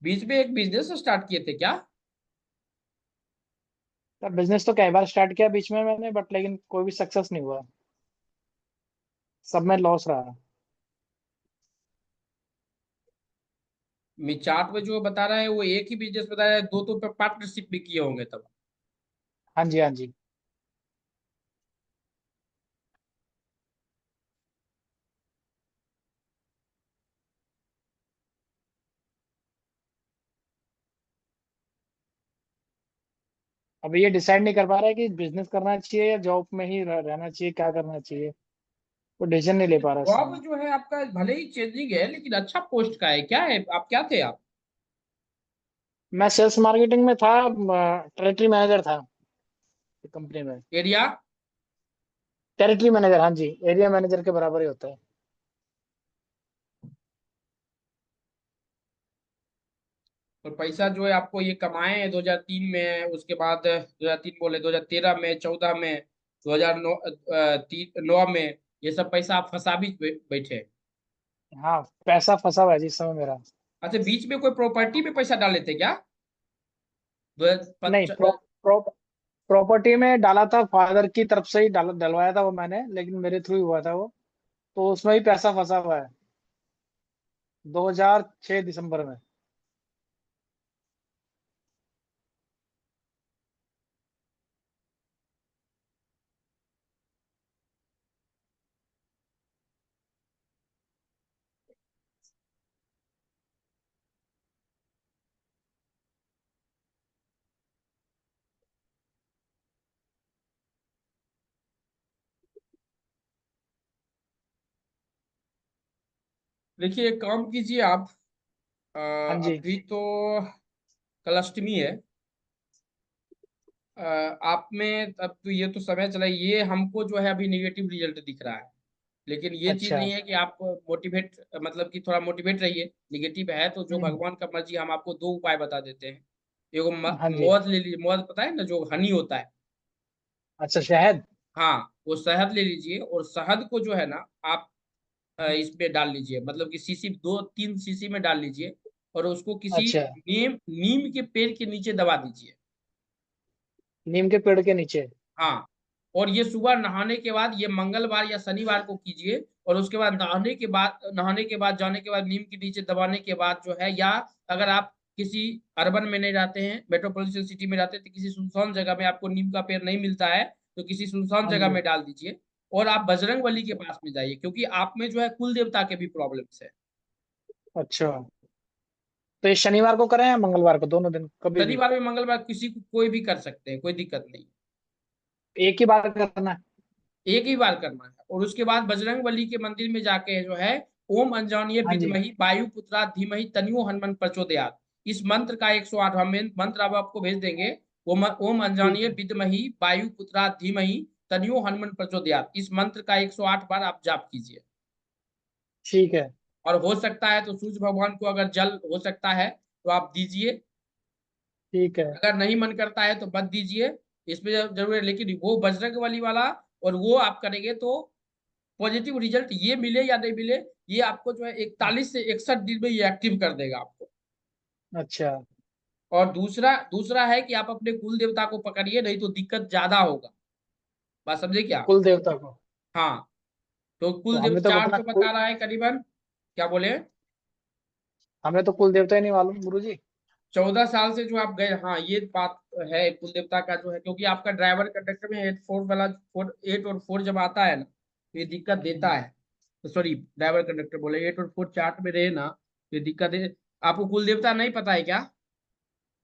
बीच में एक बिजनेस स्टार्ट किए थे क्या? तो बिजनेस तो कई बार स्टार्ट किया बीच में मैंने, बट लेकिन कोई भी सक्सेस नहीं हुआ, सब में लॉस रहा। मैं चार्ट में जो बता रहा है वो एक ही बिजनेस बता रहा है, दो तो पार्टनरशिप भी किए होंगे तब। हाँ जी हाँ जी। अब ये डिसाइड नहीं कर पा रहा है कि बिजनेस करना चाहिए या जॉब में ही रहना चाहिए, क्या करना चाहिए। वो डिसीजन नहीं ले पा रहा इस जॉब समय। जो है आपका भले ही चेंजिंग है लेकिन अच्छा पोस्ट का है। क्या है, आप क्या थे आप? मैं सेल्स मार्केटिंग में था, टेरिटरी मैनेजर था कंपनी में। एरिया? टेरिटरी मैनेजर, हाँ जी, एरिया मैनेजर के बराबर ही होता है। और पैसा जो है आपको ये कमाए हैं 2003 में, उसके बाद 2003 बोले 2013 में, 14 में, 2009 9 में, ये सब पैसा आप फंसा भी बैठे। हाँ, पैसा फंसा हुआ है जी इस समय मेरा। अच्छा, बीच में कोई प्रॉपर्टी में पैसा डाले थे क्या? नहीं, प्रॉपर्टी में डाला था, फादर की तरफ से ही डलवाया था वो मैंने, लेकिन मेरे थ्रू ही हुआ था वो। तो उसमें भी पैसा फंसा हुआ है 2006 दिसंबर में। देखिए, एक काम कीजिए आप, हाँ जी। अभी तो कल अष्टमी है। आप में अब तो ये तो समय चला, ये हमको जो है अभी निगेटिव रिजल्ट दिख रहा है, लेकिन ये चीज अच्छा। नहीं है कि आप मोटिवेट, मतलब कि थोड़ा मोटिवेट रहिए। निगेटिव है तो जो हम्म। भगवान का मर्जी, हम आपको दो उपाय बता देते हैं। एगो हाँ जी। मौज ले लीजिए, मौज पता है ना, जो हनी होता है। अच्छा, शहद। हाँ, वो शहद ले लीजिए, और शहद को जो है ना आप इसमें डाल लीजिए, मतलब कि सीसी, 2-3 सीसी में डाल लीजिए, और उसको किसी अच्छा, नीम नीम के पेड़ के नीचे दबा दीजिए। नीम के पेड़ के नीचे। हाँ, और ये सुबह नहाने के बाद, ये मंगलवार या शनिवार को कीजिए, और उसके बाद नहाने के बाद जाने के बाद नीम के नीचे दबाने के बाद जो है, या अगर आप किसी अर्बन में नहीं रहते हैं, मेट्रोपॉलिटन सिटी में रहते हैं, तो किसी सुनसान जगह में आपको नीम का पेड़ नहीं मिलता है, तो किसी सुनसान हाँ जगह जी। में डाल दीजिए। और आप बजरंग बली के पास में जाइए, क्योंकि आप में जो है कुल देवता के भी प्रॉब्लम्स है। अच्छा, तो ये शनिवार को करें या मंगलवार को, दोनों दिन कभी भी? शनिवार में, मंगलवार, किसी को कोई भी कर सकते हैं, कोई दिक्कत नहीं। एक ही बार करना है? एक ही बार करना है, और उसके बाद बजरंग बली के मंदिर में जाके जो है, ओम अंजनीय हाँ जी। विद्महि वायुपुत्रा धीमहि तन्नो हनुमान प्रचोदयात्, इस मंत्र का 108 हम मंत्र अब आपको भेज देंगे। ओम ठीक अंजनीय है। विद्महि वायुपुत्रा धीमहि तन्नो हनुमान प्रचोदयात्, इस मंत्र का 108 बार आप जाप कीजिए। ठीक है। और हो सकता है तो सूर्य भगवान को अगर जल हो सकता है तो आप दीजिए, ठीक है। अगर नहीं मन करता है तो मत दीजिए, इसमें जरूर है। लेकिन वो बजरंग बली वाला, और वो आप करेंगे तो पॉजिटिव रिजल्ट ये मिले या नहीं मिले, ये आपको जो है 41 से 61 दिन में ये एक्टिव कर देगा आपको। अच्छा, और दूसरा दूसरा है कि आप अपने कुल देवता को पकड़िए, नहीं तो दिक्कत ज्यादा होगा। बात समझे क्या? कुल देवता को? हाँ, तो तो कुल देव हमें तो अपना 400 बता रहा है करीबन। क्या बोले? हमें तो कुल देवता ही नहीं मालूम गुरु जी। 14 साल से जो आप गए, हाँ ये बात है, कुल देवता का जो है, क्योंकि आपका ड्राइवर कंडक्टर में 8-4 वाला, 8 और 4 जब आता है ना, तो ये दिक्कत देता है। तो सॉरी, ड्राइवर कंडक्टर बोले, 8 और 4 चार्ट में रहे ना, तो ये दिक्कत है। आपको कुल देवता नहीं पता है क्या?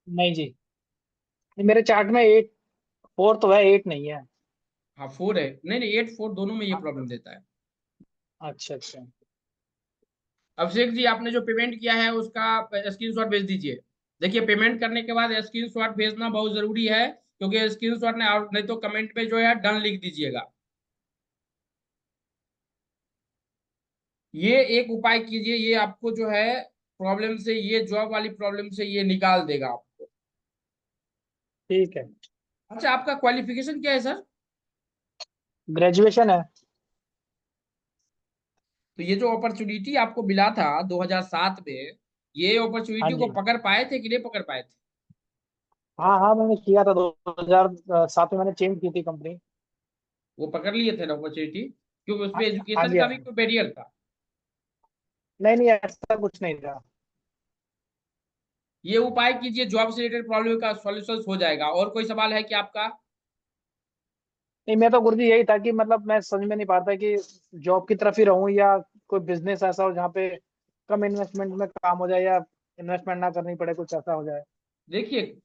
नहीं जी, मेरे चार्ट में 8 4 तो है, 8 नहीं है। हाँ, 4 है, नहीं नहीं, 8-4 दोनों में ये हाँ। प्रॉब्लम देता है। अच्छा अच्छा। अभिषेक जी, आपने जो पेमेंट किया है उसका स्क्रीनशॉट भेज दीजिए। देखिए, पेमेंट करने के बाद स्क्रीनशॉट भेजना बहुत जरूरी है, क्योंकि स्क्रीनशॉट ने, नहीं तो कमेंट में जो है डन लिख दीजिएगा। ये एक उपाय कीजिए, ये आपको जो है प्रॉब्लम से, ये जॉब वाली प्रॉब्लम से ये निकाल देगा आपको। ठीक है। अच्छा, आपका क्वालिफिकेशन क्या है सर? ग्रेजुएशन है। तो ये जो अपॉर्चुनिटी आपको मिला था 2007 में, ये हाँ अपॉर्चुनिटी को जी। पकड़ पाए थे कि नहीं पकड़ पाए थे? हाँ हाँ, मैंने किया था 2007 में, मैंने चेंज की थी कंपनी। वो पकड़ लिए थे ना अपॉर्चुनिटी, क्योंकि हाँ। उसमें हाँ एजुकेशन जी, का हाँ भी जी। कोई बैरियर था। नहीं नहीं, ऐसा कुछ नहीं था। ये उपाय कीजिए, जॉब से रिलेटेड प्रॉब्लम का सॉल्यूशन हो जाएगा। और कोई सवाल है कि आपका? नहीं, मैं तो गुरुजी यही था कि मतलब मैं समझ में नहीं पाता कि जॉब की तरफ ही रहूं या कोई बिजनेस ऐसा हो जहाँ पे कम इन्वेस्टमेंट में काम हो जाए, या इन्वेस्टमेंट ना करनी पड़े, कुछ ऐसा हो जाए। देखिए,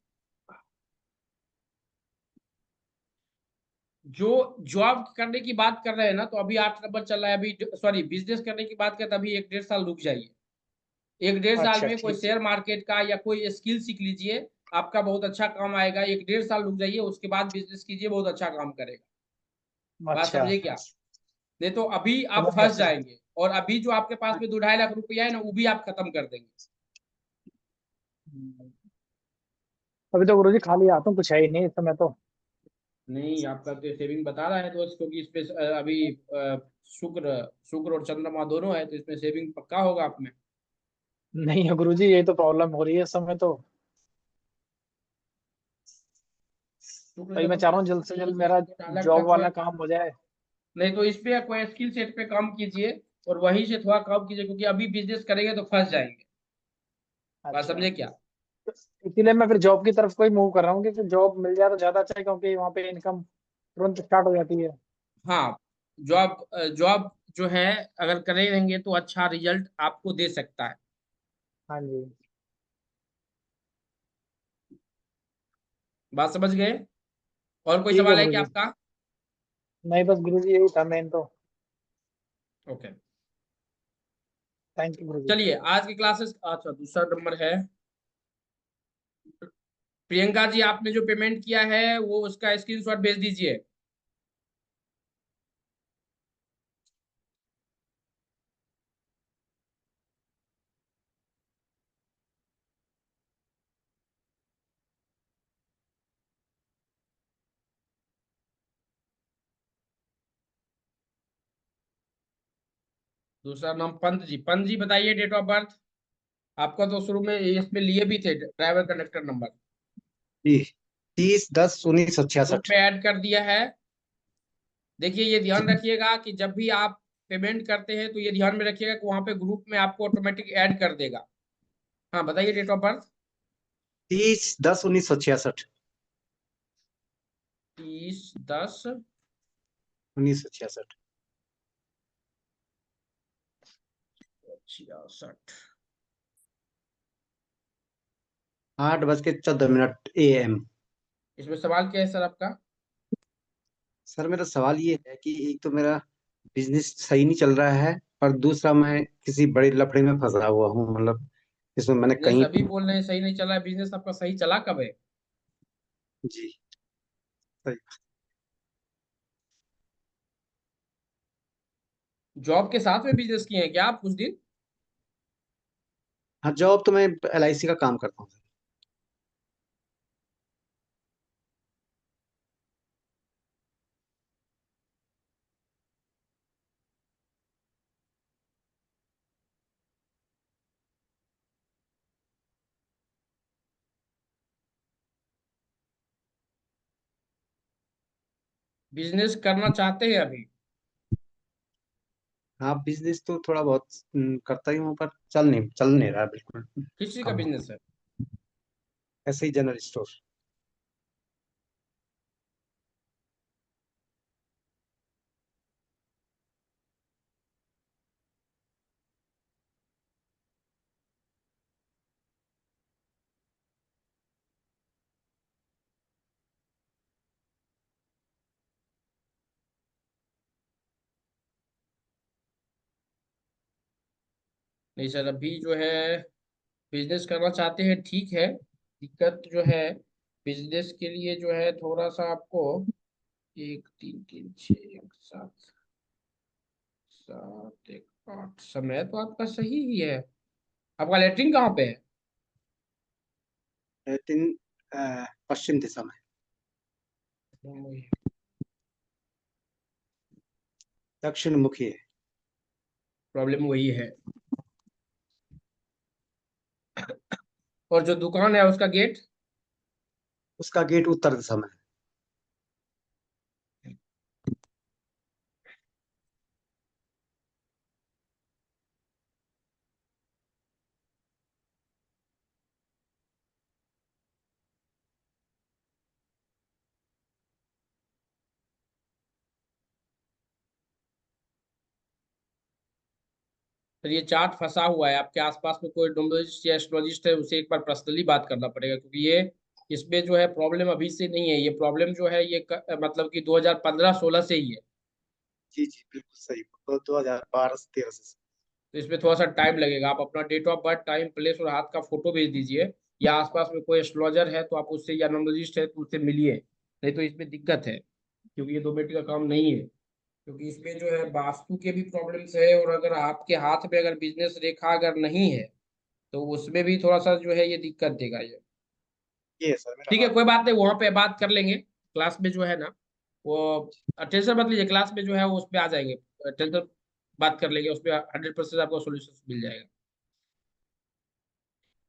जो जॉब करने की बात कर रहे हैं ना, तो अभी 8 नंबर चल रहा है अभी, सॉरी, बिजनेस करने की बात करते अभी 1-1.5 साल रुक जाइए। 1-1.5 साल अच्छा, में कोई ठीक है। शेयर मार्केट का या कोई स्किल सीख लीजिए, आपका बहुत अच्छा काम आएगा। 1-1.5 साल रुक जाइए, उसके बाद बिजनेस कीजिए, बहुत अच्छा काम करेगा। बात अच्छा, समझे क्या? नहीं तो अभी आप समझ गया फंस सर। जाएंगे, और अभी जो आपके पास में 2-2.5 लाख रुपया है ना, वो भी आप खत्म कर देंगे। अभी तो गुरुजी खाली आता हूँ, कुछ है ही नहीं इस समय तो। नहीं, आपका तो सेविंग बता रहा है दोस्त, क्योंकि इसमें अभी शुक्र शुक्र और चंद्रमा दोनों है, तो इसमें सेविंग पक्का होगा आप में। नहीं है गुरुजी, यही तो प्रॉब्लम हो रही है इस समय तो। शुक्र अभी मैं चाह रहा हूँ जल्द से जल्द मेरा अलग जॉब तक है। वाला काम हो जाए। नहीं तो इस पे कोई स्किल सेट पे काम कीजिए, और वहीं से थोड़ा काम कीजिए, क्योंकि अभी बिजनेस करेंगे तो फंस जाएंगे। बात अच्छा, समझे क्या? इसीलिए मैं फिर जॉब की तरफ कोई मूव कर रहा हूँ, क्योंकि जॉब मिल जाए तो ज्यादा अच्छा है, क्योंकि वहाँ पे इनकम तुरंत स्टार्ट हो जाती है। हाँ, जॉब जॉब जो है, अगर करे रहेंगे तो अच्छा रिजल्ट आपको दे सकता है। हाँ जी। बात समझ गए? और कोई ठीक है सवाल है क्या गुरुजी। आपका? नहीं बस गुरुजी यही था मेन तो। ओके, थैंक यू गुरुजी। चलिए आज की क्लासेस, अच्छा दूसरा नंबर है प्रियंका जी, आपने जो पेमेंट किया है वो उसका स्क्रीनशॉट भेज दीजिए। दूसरा नाम पंत जी। पंत जी बताइए डेट ऑफ बर्थ आपका, तो शुरू में इसमें लिए भी थे ड्राइवर कंडक्टर नंबर। जी 30/10/1986। ग्रुप में ऐड कर दिया है। देखिए ये ध्यान रखिएगा कि जब भी आप पेमेंट करते हैं तो ये ध्यान में रखिएगा कि वहां पे ग्रुप में आपको ऑटोमेटिक ऐड कर देगा। हाँ बताइए डेट ऑफ बर्थ। 30/10/1986। 30/10/66। 1986। 8:14 AM। इसमें सवाल क्या है सर आपका? सर मेरा सवाल ये है कि एक तो मेरा बिजनेस सही नहीं चल रहा है, और दूसरा मैं किसी बड़े लफड़े में फंसा हुआ हूँ, मतलब इसमें मैंने बिजनेस कहीं। अभी बोल रहे हैं सही नहीं चला है, बिजनेस आपका सही चला कब है? जी सही। जॉब के साथ में बिजनेस किए हैं क्या आप कुछ दिन? हाँ, जॉब तो मैं LIC का काम करता हूँ। बिजनेस करना चाहते हैं अभी? हाँ, बिजनेस तो थोड़ा बहुत करता ही हूँ, पर चल नहीं रहा बिल्कुल। किस चीज का कम हो बिजनेस है? ऐसे ही जनरल स्टोर। नहीं सर, अभी जो है बिजनेस करना चाहते हैं, ठीक है। दिक्कत जो है बिजनेस के लिए जो है थोड़ा सा आपको 1 3 3 6 1 7 7 1 8 समय तो आपका सही ही है। आपका लेटरिन कहाँ पे है? लेकिन पश्चिम दिशा में। दक्षिण मुखी है। प्रॉब्लम वही है। और जो दुकान है उसका गेट? उसका गेट उत्तर दिशा में है। फिर ये चार्ट फंसा हुआ है। आपके आसपास में कोई डोमोलॉजिस्ट या एस्ट्रोलॉजिस्ट है, उसे एक बार पर्सनली बात करना पड़ेगा, क्योंकि ये इसमें जो है प्रॉब्लम अभी से नहीं है। ये प्रॉब्लम जो है ये मतलब कि 2015-16 से ही है। जी जी बिल्कुल सही। 2012 से 13 से। तो इसमें थोड़ा सा टाइम लगेगा। आप अपना date of birth, time, place और हाथ का फोटो भेज दीजिए, या आसपास में कोई एस्ट्रोलॉजर है तो आप उससे, या न्यूमरोलॉजिस्ट है तो उससे मिलिए। नहीं तो इसमें दिक्कत है, क्योंकि ये 2 मिनट का काम नहीं है। क्योंकि इसमें जो है वास्तु के भी प्रॉब्लम्स है, और अगर आपके हाथ में अगर बिजनेस रेखा अगर नहीं है तो उसमें भी थोड़ा सा जो है ये दिक्कत देगा ये। सर मेरा ठीक है, कोई बात नहीं, वहां पे बात कर लेंगे क्लास में जो है ना, वो टेंशन मत लीजिए, क्लास में जो है वो उस पे आ जाएंगे, टेंशन बात कर लेंगे, उस पे 100% आपको सोल्यूशन मिल जाएगा।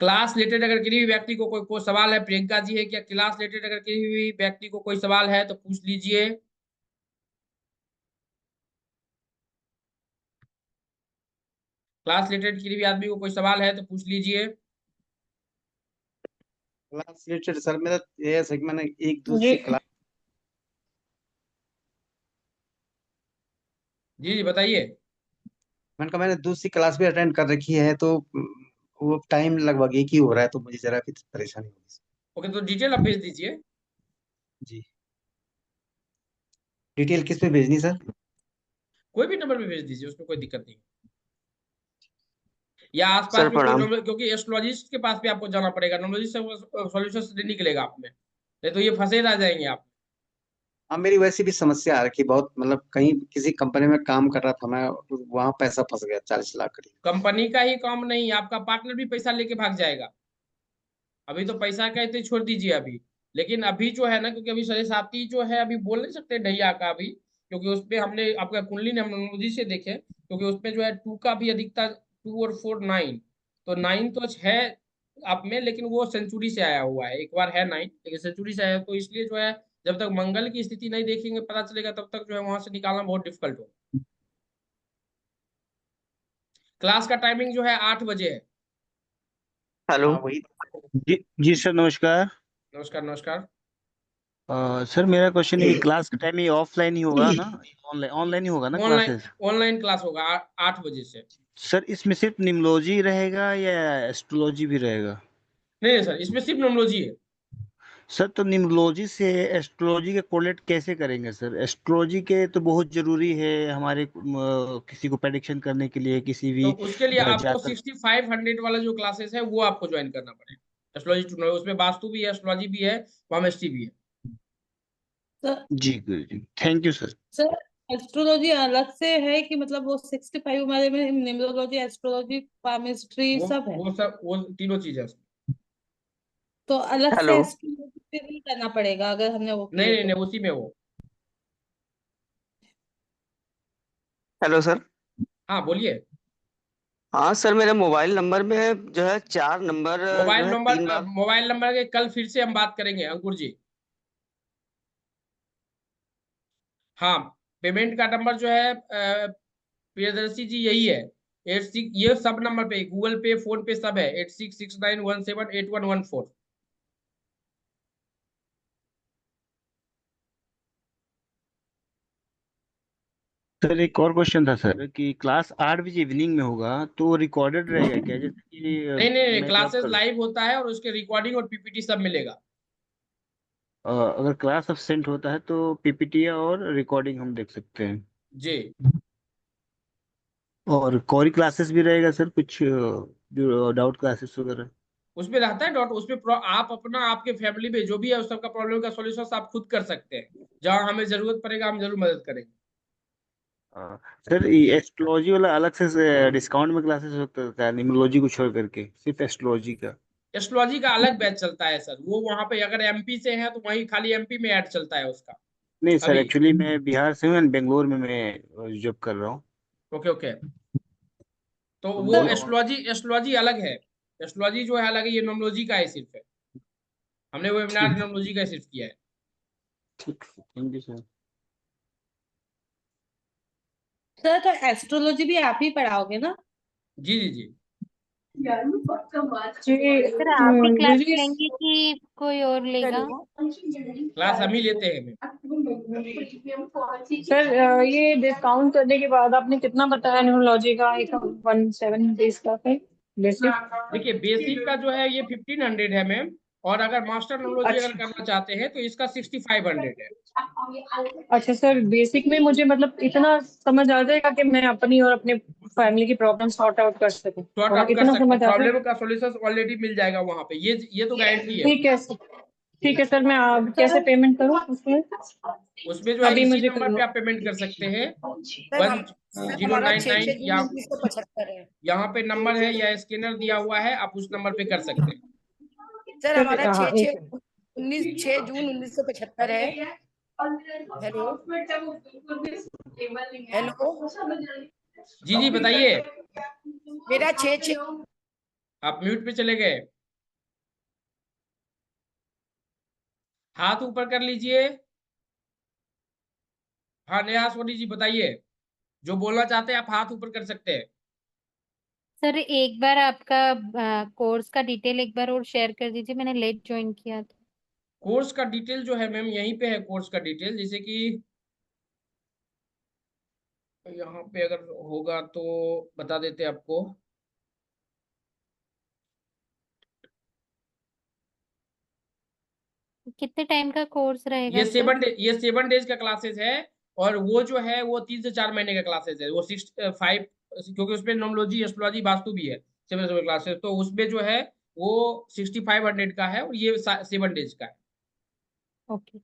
क्लास रिलेटेड अगर किसी भी व्यक्ति को कोई सवाल है, प्रियंका जी है क्या, क्लास रिलेटेड अगर किसी भी व्यक्ति को कोई सवाल है तो पूछ लीजिए। क्लास रिलेटेड किसी भी आदमी को कोई सवाल है तो पूछ लीजिए। क्लास रिलेटेड सर मेरा ये है कि मैंने एक दूसरी जी क्लास जी बताइए। मैंने दूसरी क्लास भी अटेंड कर रखी है, तो वो टाइम लगभग एक ही हो रहा है, तो मुझे जरा भी परेशानी हो रही ओके, तो डिटेल आप भेज दीजिए। है। जी, डिटेल किस पे भेजनी सर? कोई भी नंबर पे भेज दीजिए, उसमें कोई दिक्कत नहीं। या आसपास सर में कोई प्रणाम। क्योंकि एस्ट्रोलॉजिस्ट के पास भी आपको जाना पड़ेगा, नॉमोलॉजिस्ट से सॉल्यूशन नहीं निकलेगा आप में, नहीं तो ये फंसे रह जाएंगे आप। हाँ, मेरी वैसी भी समस्या आ रखी बहुत, मतलब कहीं किसी कंपनी में काम कर रहा था मैं, वहां पैसा फंस गया 40 लाख करीब। कंपनी का ही काम नहीं, आपका पार्टनर भी पैसा लेके भाग जाएगा। अभी तो पैसा कहते छोड़ दीजिए अभी, लेकिन अभी जो है ना, क्योंकि अभी साढ़े साथी जो है अभी बोल नहीं सकते ढैया का अभी, क्योंकि उसमें हमने आपका कुंडली ने हम नॉमोलॉजी से देखे, क्योंकि उसमें जो है 2 का भी अधिकता 2 और 4 9, तो 9 तो है आप में, लेकिन वो सेंचुरी से आया हुआ है, एक बार है 9 लेकिन सेंचुरी से आया, तो इसलिए जो है जब तक मंगल की स्थिति नहीं देखेंगे पता चलेगा, तब तक जो है वहां से निकालना बहुत डिफिकल्ट हो। क्लास का टाइमिंग जो है 8 बजे है। हेलो। हाँ वही। जी जी सर, नमस्कार। नमस्कार नमस्कार। सर मेरा क्वेश्चन है कि क्लास का टाइम ये ऑफलाइन ही होगा ना, ऑनलाइन ऑनलाइन ही होगा ना ऑनलाइन क्लासेस? ऑनलाइन क्लास होगा 8 बजे से। सर इसमें सिर्फ निम्नोलॉजी रहेगा या एस्ट्रोलॉजी भी रहेगा? नहीं सर, इसमें सिर्फ नॉमोलॉजी है। सर तो निम्नोलॉजी से एस्ट्रोलॉजी के कोरिलेट कैसे करेंगे सर? एस्ट्रोलॉजी के तो बहुत जरूरी है हमारे किसी को प्रेडिक्शन करने के लिए, किसी तो भी उसके लिए आपको जातक। 6500 वाला जो क्लासेस है वो आपको ज्वाइन करना पड़ेगा, एस्ट्रोलॉजी टू नो, उसमें वास्तु भी है, एस्ट्रोलॉजी भी है, पामिस्ट्री भी है। सर जी गुरुजी, thank you sir. Sir astrology अलग से है कि मतलब वो 65 वाले में न्यूमरोलॉजी, एस्ट्रोलॉजी, पामिस्ट्री सब है? वो तीनों चीज है उसमें। तो अलग से हेलो। एस्ट्रोलॉजी पे नहीं करना पड़ेगा अगर हमने वो नहीं किए नहीं तो? नहीं, उसी में वो। Hello sir. हाँ बोलिए। हाँ सर, मेरे मोबाइल नंबर में जो है 4 नंबर जो है 3 बार। मोबाइल नंबर के कल फिर से हम बात करेंगे अंकुर जी। हाँ, पेमेंट का नंबर जो है प्रियदर्शी जी यही है, 86, ये सब नंबर पे गूगल पे फोन पे सब है, 8669178114। सर एक और क्वेश्चन था सर कि क्लास 8 बजे इवनिंग में होगा तो रिकॉर्डेड रहेगा क्या? जैसे कि नहीं नहीं नहीं, मैं जॉब क्लासेस कर, लाइव होता है और उसके रिकॉर्डिंग और पीपीटी सब मिलेगा। अगर क्लास एब्सेंट होता है तो पीपीटी और रिकॉर्डिंग हम देख सकते हैं। जी, और कोरी क्लासेस भी रहेगा सर, कुछ जो डाउट क्लासेस वगैरह? उसमें रहता है डॉट, उसमें आप अपना, आपके फैमिली में जो भी है उस सबका प्रॉब्लम का सॉल्यूशन आप खुद कर सकते हैं, जहां हमें जरूरत पड़ेगा हम जरूर मदद करेंगे। सर ये एस्ट्रोलॉजी वाला अलग से डिस्काउंट में क्लासेस होता है न्यूमरोलॉजी को छोड़ करके, सिर्फ एस्ट्रोलॉजी का? एस्ट्रोलॉजी का अलग बैच चलता है सर, वो वहां पे अगर एमपी से है तो वहीं खाली एमपी में ऐड चलता है उसका नहीं सर, अभी। एक्चुअली मैं बिहार से हूँ एंड बेंगलोर में मैं जॉब कर रहा हूँ। ओके ओके, तो तो वो बोल एस्ट्रोलॉजी अलग है, एस्ट्रोलॉजी जो है अलग है, ये नोमोलॉजी का है सिर्फ है, हमने वेबिनार ठीक, नोमोलॉजी का सिर्फ किया है। ठीक, थैंक यू सर। सर तो एस्ट्रोलॉजी भी आप ही पढ़ाओगे ना? जी जी जी। जी सर आप ही क्लास गुरुजी लेंगे कि कोई और लेगा? क्लास हम ही लेते हैं मैम। सर ये डिस्काउंट करने के बाद आपने कितना बताया न्यूरोलॉजी का? एक 17 डेज का है बेसिक। देखिए बेसिक का जो है ये 1500 है मैम, और अगर मास्टर नोमोलॉजी अगर अच्छा करना चाहते हैं तो इसका 6500 है। अच्छा सर, बेसिक में मुझे मतलब इतना समझ आ जाएगा कि मैं अपनी और अपने फैमिली की प्रॉब्लम सॉर्ट आउट कर सकूं, सॉर्ट थोड़ा आउट कर इतना सकते हैं, समझ आ जाएगा? प्रॉब्लम का सॉल्यूशन ऑलरेडी मिल जाएगा वहां पे, ये तो गारंटी है। ठीक है सर, ठीक है सर, मैं कैसे पेमेंट करूँ उसमें? उसमें जो है अभी इसी मुझे नंबर पे आप पेमेंट कर सकते हैं, सर हम सर हमारा 1099 6 या 1975 है। यहाँ पे नंबर है या स्कैनर दिया हुआ है, आप उस नंबर पे कर सकते हैं। सर सर, हमारा हाँ, 6 जून 1975 है। हेलो हेलो जी जी बताइए। मेरा 6 आप म्यूट पे चले गए, हाथ ऊपर कर लीजिए। हाँ नेहा सोनी जी बताइए, जो बोलना चाहते हैं आप हाथ ऊपर कर सकते हैं। सर एक बार आपका कोर्स का डिटेल एक बार और शेयर कर दीजिए, मैंने लेट ज्वाइन किया था। कोर्स का डिटेल जो है मैम यहीं पे है, कोर्स का डिटेल जैसे कि यहाँ पे अगर होगा तो बता देते आपको। कितने टाइम का कोर्स रहेगा ये सर? 7 डेज का क्लासेस है, और वो जो है वो 3 से 4 महीने का क्लासेस है। वो 6 5, क्योंकि उसमें नोमोलॉजी एस्ट्रोलॉजी वास्तु भी है, 7 क्लासेस, तो उसमें जो है वो 6500 का है, और ये 7 डेज का है। ओके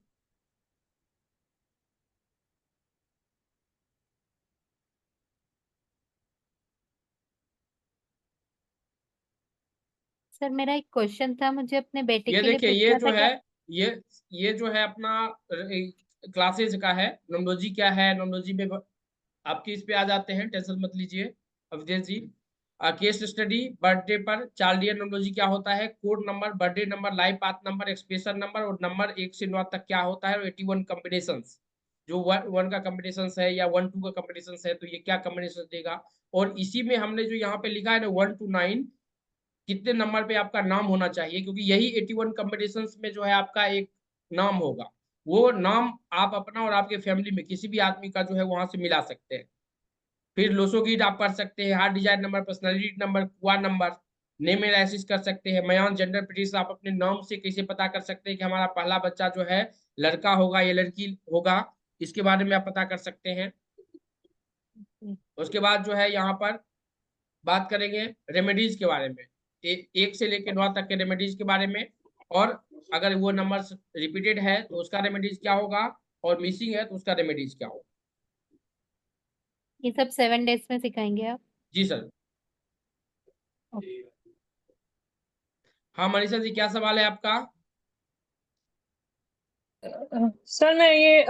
सर, मेरा एक क्वेश्चन था, मुझे अपने बेटे ये के लिए देखिए, ये पूछना जो था है कि ये ये जो है अपना क्लासेज का है। नोमोलॉजी क्या है, नोमोलॉजी में आपके इस पे आ जाते हैं, टेंशन मत लीजिए अवधेश जी। केस स्टडी, बर्थडे पर चाइल्ड ईयर नोमोलॉजी क्या होता है, code number, birthday number, life path number, expression number, और नंबर 1 से 9 तक क्या होता है, और 81 कॉम्बिनेशन, जो वन का कॉम्बिनेशन है या 1 2 का कॉम्बिनेशन है, तो ये क्या कॉम्बिनेशन देगा। और इसी में हमने जो यहाँ पे लिखा है ना 1 to 9, कितने नंबर पे आपका नाम होना चाहिए, क्योंकि यही 81 कॉम्बिनेशन में जो है आपका एक नाम होगा। वो नाम आप अपना और आपके फैमिली में किसी भी आदमी का जो है वहां से मिला सकते हैं। फिर लोसोगीट आप कर सकते हैं, heart Dzire number, personality number, कुआ नंबर, नेम एनालिसिस कर सकते हैं, मयान जेंडर प्रेडिक्स आप अपने नाम से कैसे पता कर सकते हैं कि हमारा पहला बच्चा जो है लड़का होगा या लड़की होगा, इसके बारे में आप पता कर सकते हैं। उसके बाद जो है यहाँ पर बात करेंगे रेमेडीज के बारे में, 1 से लेकर 9 तक के रेमेडीज के बारे में, और अगर वो नंबर रिपीटेड है तो उसका रेमेडीज क्या होगा, और मिसिंग है तो उसका रेमेडीज क्या होगा। ये सब 7 डेज में सिखाएंगे आप? जी सर। हाँ मनीषा जी, क्या सवाल है आपका? सर मैं ये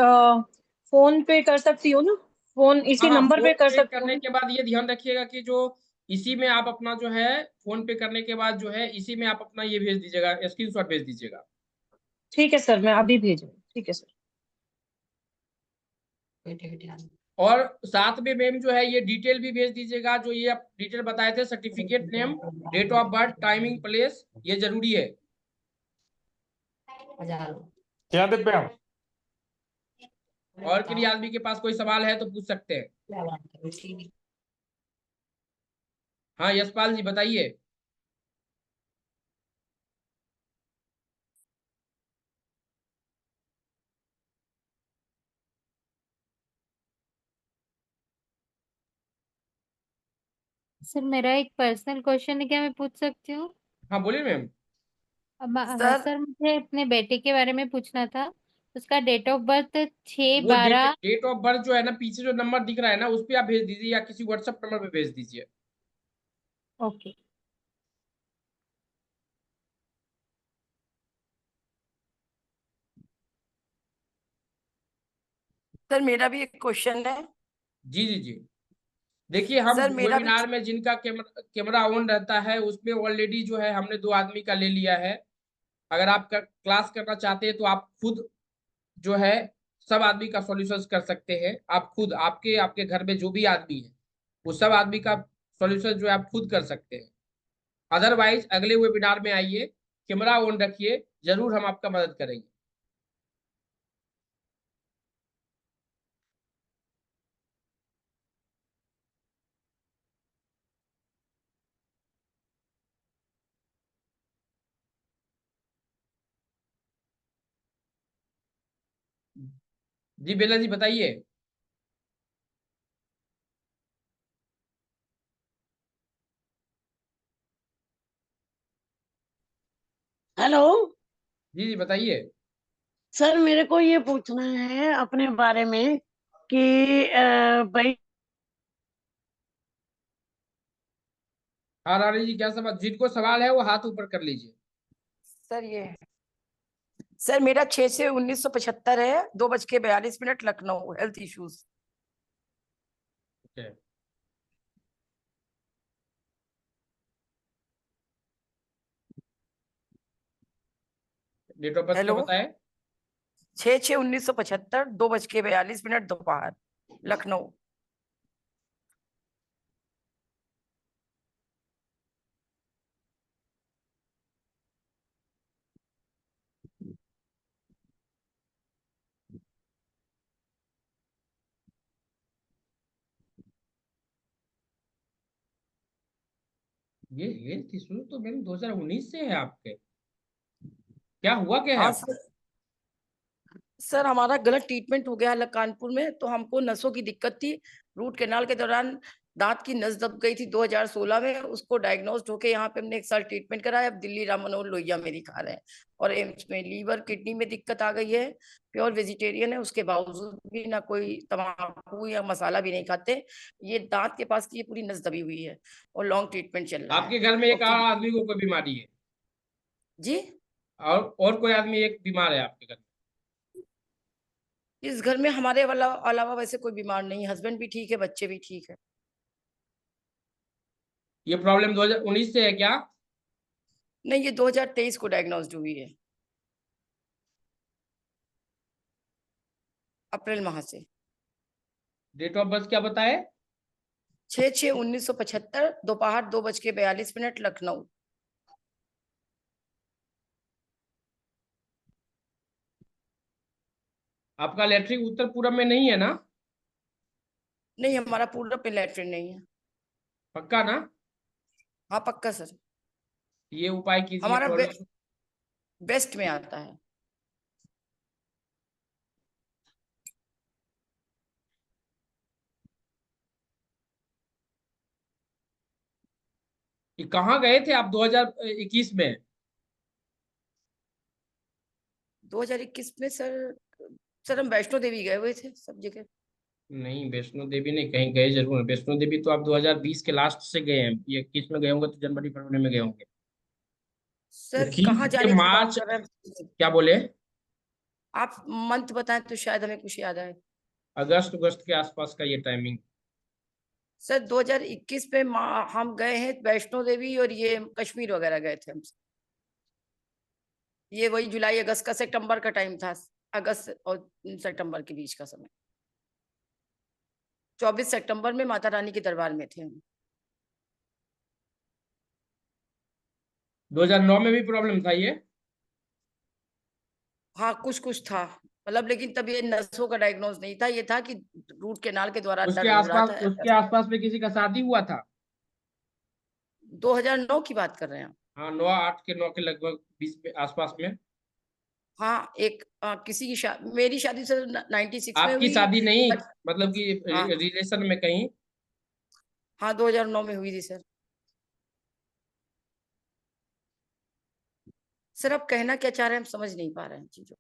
फोन पे कर सकती हूँ ना? फोन इसी हाँ हाँ, नंबर फोन पे कर पे सकती हूँ करने ना? के बाद ये ध्यान रखिएगा कि जो इसी में आप अपना जो है, फोन पे करने के बाद जो है इसी में आप अपना ये भेज दीजिएगा, स्क्रीनशॉट भेज दीजिएगा। ठीक है सर, मैं अभी भेज रही हूँ। ठीक है सर। और साथ में मैम जो है ये डिटेल भी भेज दीजिएगा, जो ये आप डिटेल बताए थे, certificate name, date of birth, timing, place, ये जरूरी है। क्या दिव्या? और किसी आदमी के पास कोई सवाल है तो पूछ सकते हैं। हाँ यशपाल जी बताइए। सर मेरा एक पर्सनल क्वेश्चन है, क्या मैं पूछ सकती हूँ? हाँ बोलिए मैम। सर सर मुझे अपने बेटे के बारे में पूछना था। उसका डेट ऑफ बर्थ छः वो बारह डेट ऑफ बर्थ जो है ना, पीछे जो नंबर दिख रहा है ना, उस पर आप भेज दीजिए, या किसी व्हाट्सएप नंबर पे भेज दीजिए। ओके सर मेरा भी एक क्वेश्चन है। जी जी जी। देखिए, हम सर मेरा भी वेबिनार में जिनका कैमरा ऑन रहता है उसमें ऑलरेडी जो है हमने 2 आदमी का ले लिया है। अगर आप क्लास करना चाहते हैं तो आप खुद जो है सब आदमी का सॉल्यूशन कर सकते हैं। आप खुद, आपके आपके घर में जो भी आदमी है वो सब आदमी का सॉल्यूशन जो है आप खुद कर सकते हैं। अदरवाइज अगले वेबिनार में आइए, कैमरा ऑन रखिए, जरूर हम आपका मदद करेंगे। जी बेला जी बताइए। हेलो। जी जी बताइए। सर मेरे को ये पूछना है अपने बारे में कि भाई हाँ रानी जी, क्या सवाल, जिनको सवाल है वो हाथ ऊपर कर लीजिए। सर ये सर मेरा 6 से 1975 है, 2:42 Lucknow, health issues. Okay. Date of birth क्या हेलो, बताए? 6/6/1975, 2:42 दोपहर, लखनऊ। ये हेल्थ इशू तो मैम 2019 से है आपके, क्या हुआ क्या है हाँ आपको? सर हमारा गलत ट्रीटमेंट हो गया अलग कानपुर में, तो हमको नसों की दिक्कत थी। रूट कैनाल के दौरान दांत की नस दब गई थी 2016 में, उसको डायग्नोस्ड होके यहाँ पे हमने 1 साल ट्रीटमेंट कराया। अब दिल्ली राम मनोहर लोहिया में दिखा रहे हैं, और एम्स में। लीवर किडनी में दिक्कत आ गई है, प्योर वेजिटेरियन है, उसके बावजूद भी ना कोई तम्बाकू या मसाला भी नहीं खाते। ये दांत के पास की ये पूरी नस दबी हुई है, और लॉन्ग ट्रीटमेंट चल रहा है। आपके घर में एक और और आदमी को कोई बीमारी है? जी, और कोई आदमी एक बीमार है आपके घर में? इस घर में हमारे अलावा वैसे कोई बीमार नहीं, हस्बैंड भी ठीक है, बच्चे भी ठीक है। ये प्रॉब्लम 2019 से है क्या? नहीं, ये 2023 को डायग्नोस्ड हुई है, अप्रैल माह से। डेट ऑफ बर्थ क्या बताए? 6/6/1975, दोपहर 2:42 लखनऊ। आपका लैट्रिन उत्तर पूरब में नहीं है ना? नहीं, हमारा पूरा पे लैट्रिन नहीं है। पक्का ना? हाँ पक्का सर, ये उपाय कीजिए हमारा थोड़ा। वेस्ट में आता है। ये कहाँ गए थे आप 2021 में? 2021 में सर हम वैष्णो देवी गए हुए थे सब जगह। नहीं, वैष्णो देवी नहीं, कहीं गए जरूर हैं। वैष्णो देवी तो आप 2020 के लास्ट से गए हैं, ये 21 में गए होंगे तो जनवरी फरवरी में गए होंगे। सर 21 कहाँ से जाने की बात मार्च, कर रहे हैं? क्या बोले? आप मंथ बताएं तो शायद हमें कुछ याद आए। अगस्त के आसपास का ये टाइमिंग। सर 2021 में हम गए हैं वैष्णो देवी, और ये कश्मीर वगैरह गए थे हम। ये वही जुलाई अगस्त का, सितंबर का टाइम था, अगस्त और सितंबर के बीच का समय। 24 सितंबर में माता रानी के दरबार में थे हम। 2009 में भी प्रॉब्लम था ये? हाँ कुछ था, मतलब, लेकिन तब ये नसों का डायग्नोज नहीं था, ये था कि रूट कैनाल के द्वारा दर्द हो रहा था। उसके आसपास में किसी का शादी हुआ था? 2009 की बात कर रहे हैं? हाँ, 9 के लगभग 20 में आसपास में। हाँ, एक किसी की मेरी शादी सर 96 में आपकी हुई। शादी नहीं, मतलब कि हाँ रिलेशन में कहीं? हाँ 2009 में हुई थी सर। सर आप कहना क्या चाह रहे हैं, हम समझ नहीं पा रहे हैं चीजों।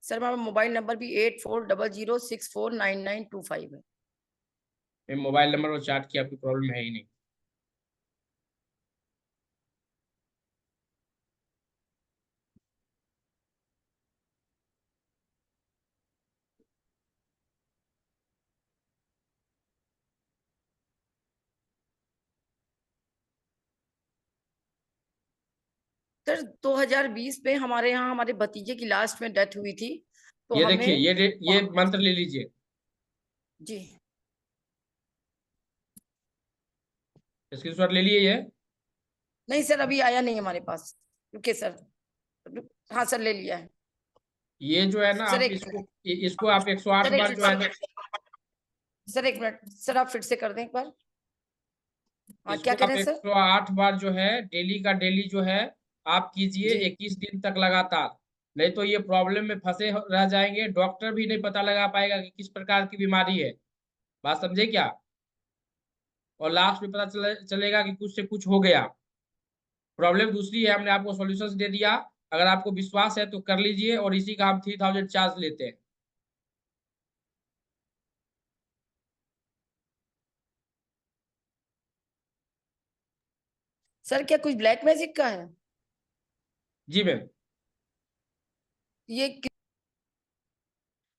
सर हमारा मोबाइल नंबर भी 8400649925 है। मोबाइल नंबर और चार्ट की आपकी प्रॉब्लम है ही नहीं। सर 2020 में हमारे यहाँ हमारे भतीजे की लास्ट में डेथ हुई थी, तो ये हमें देखिए, ये मंत्र ले लीजिए। जी स्क्रीनशॉट ले लिए ये? नहीं सर, अभी आया नहीं हमारे पास। रुकिए सर, हाँ सर ले लिया है। ये जो है ना, सर आप एक इसको आप 108 बार जो है ना। सर 1 मिनट सर, आप फिर से कर दें एक बार। हाँ, इसको क्या कह आप रहे हैं सर? 108 बार जो है डेली का डेली जो है आप कीजिए जी 21 दिन तक लगातार। नहीं तो ये प्रॉब्लम में फंसे रह जाएंगे, डॉक्टर भी नहीं पता लगा पाएगा कि किस प्रकार की बीमारी है। बात समझे क्या? और लास्ट में पता चलेगा कि कुछ से कुछ हो गया। प्रॉब्लम दूसरी है, हमने आपको सॉल्यूशंस दे दिया। अगर आपको विश्वास है तो कर लीजिए, और इसी का हम 3000 चार्ज लेते हैं। सर, क्या कुछ ब्लैक मैजिक का है? जी मैम, ये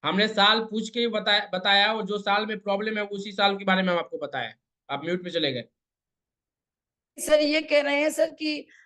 हमने साल पूछ के ही बताया, और जो साल में प्रॉब्लम है उसी साल के बारे में हम आपको बताया। आप म्यूट में चले गए। सर ये कह रहे हैं सर कि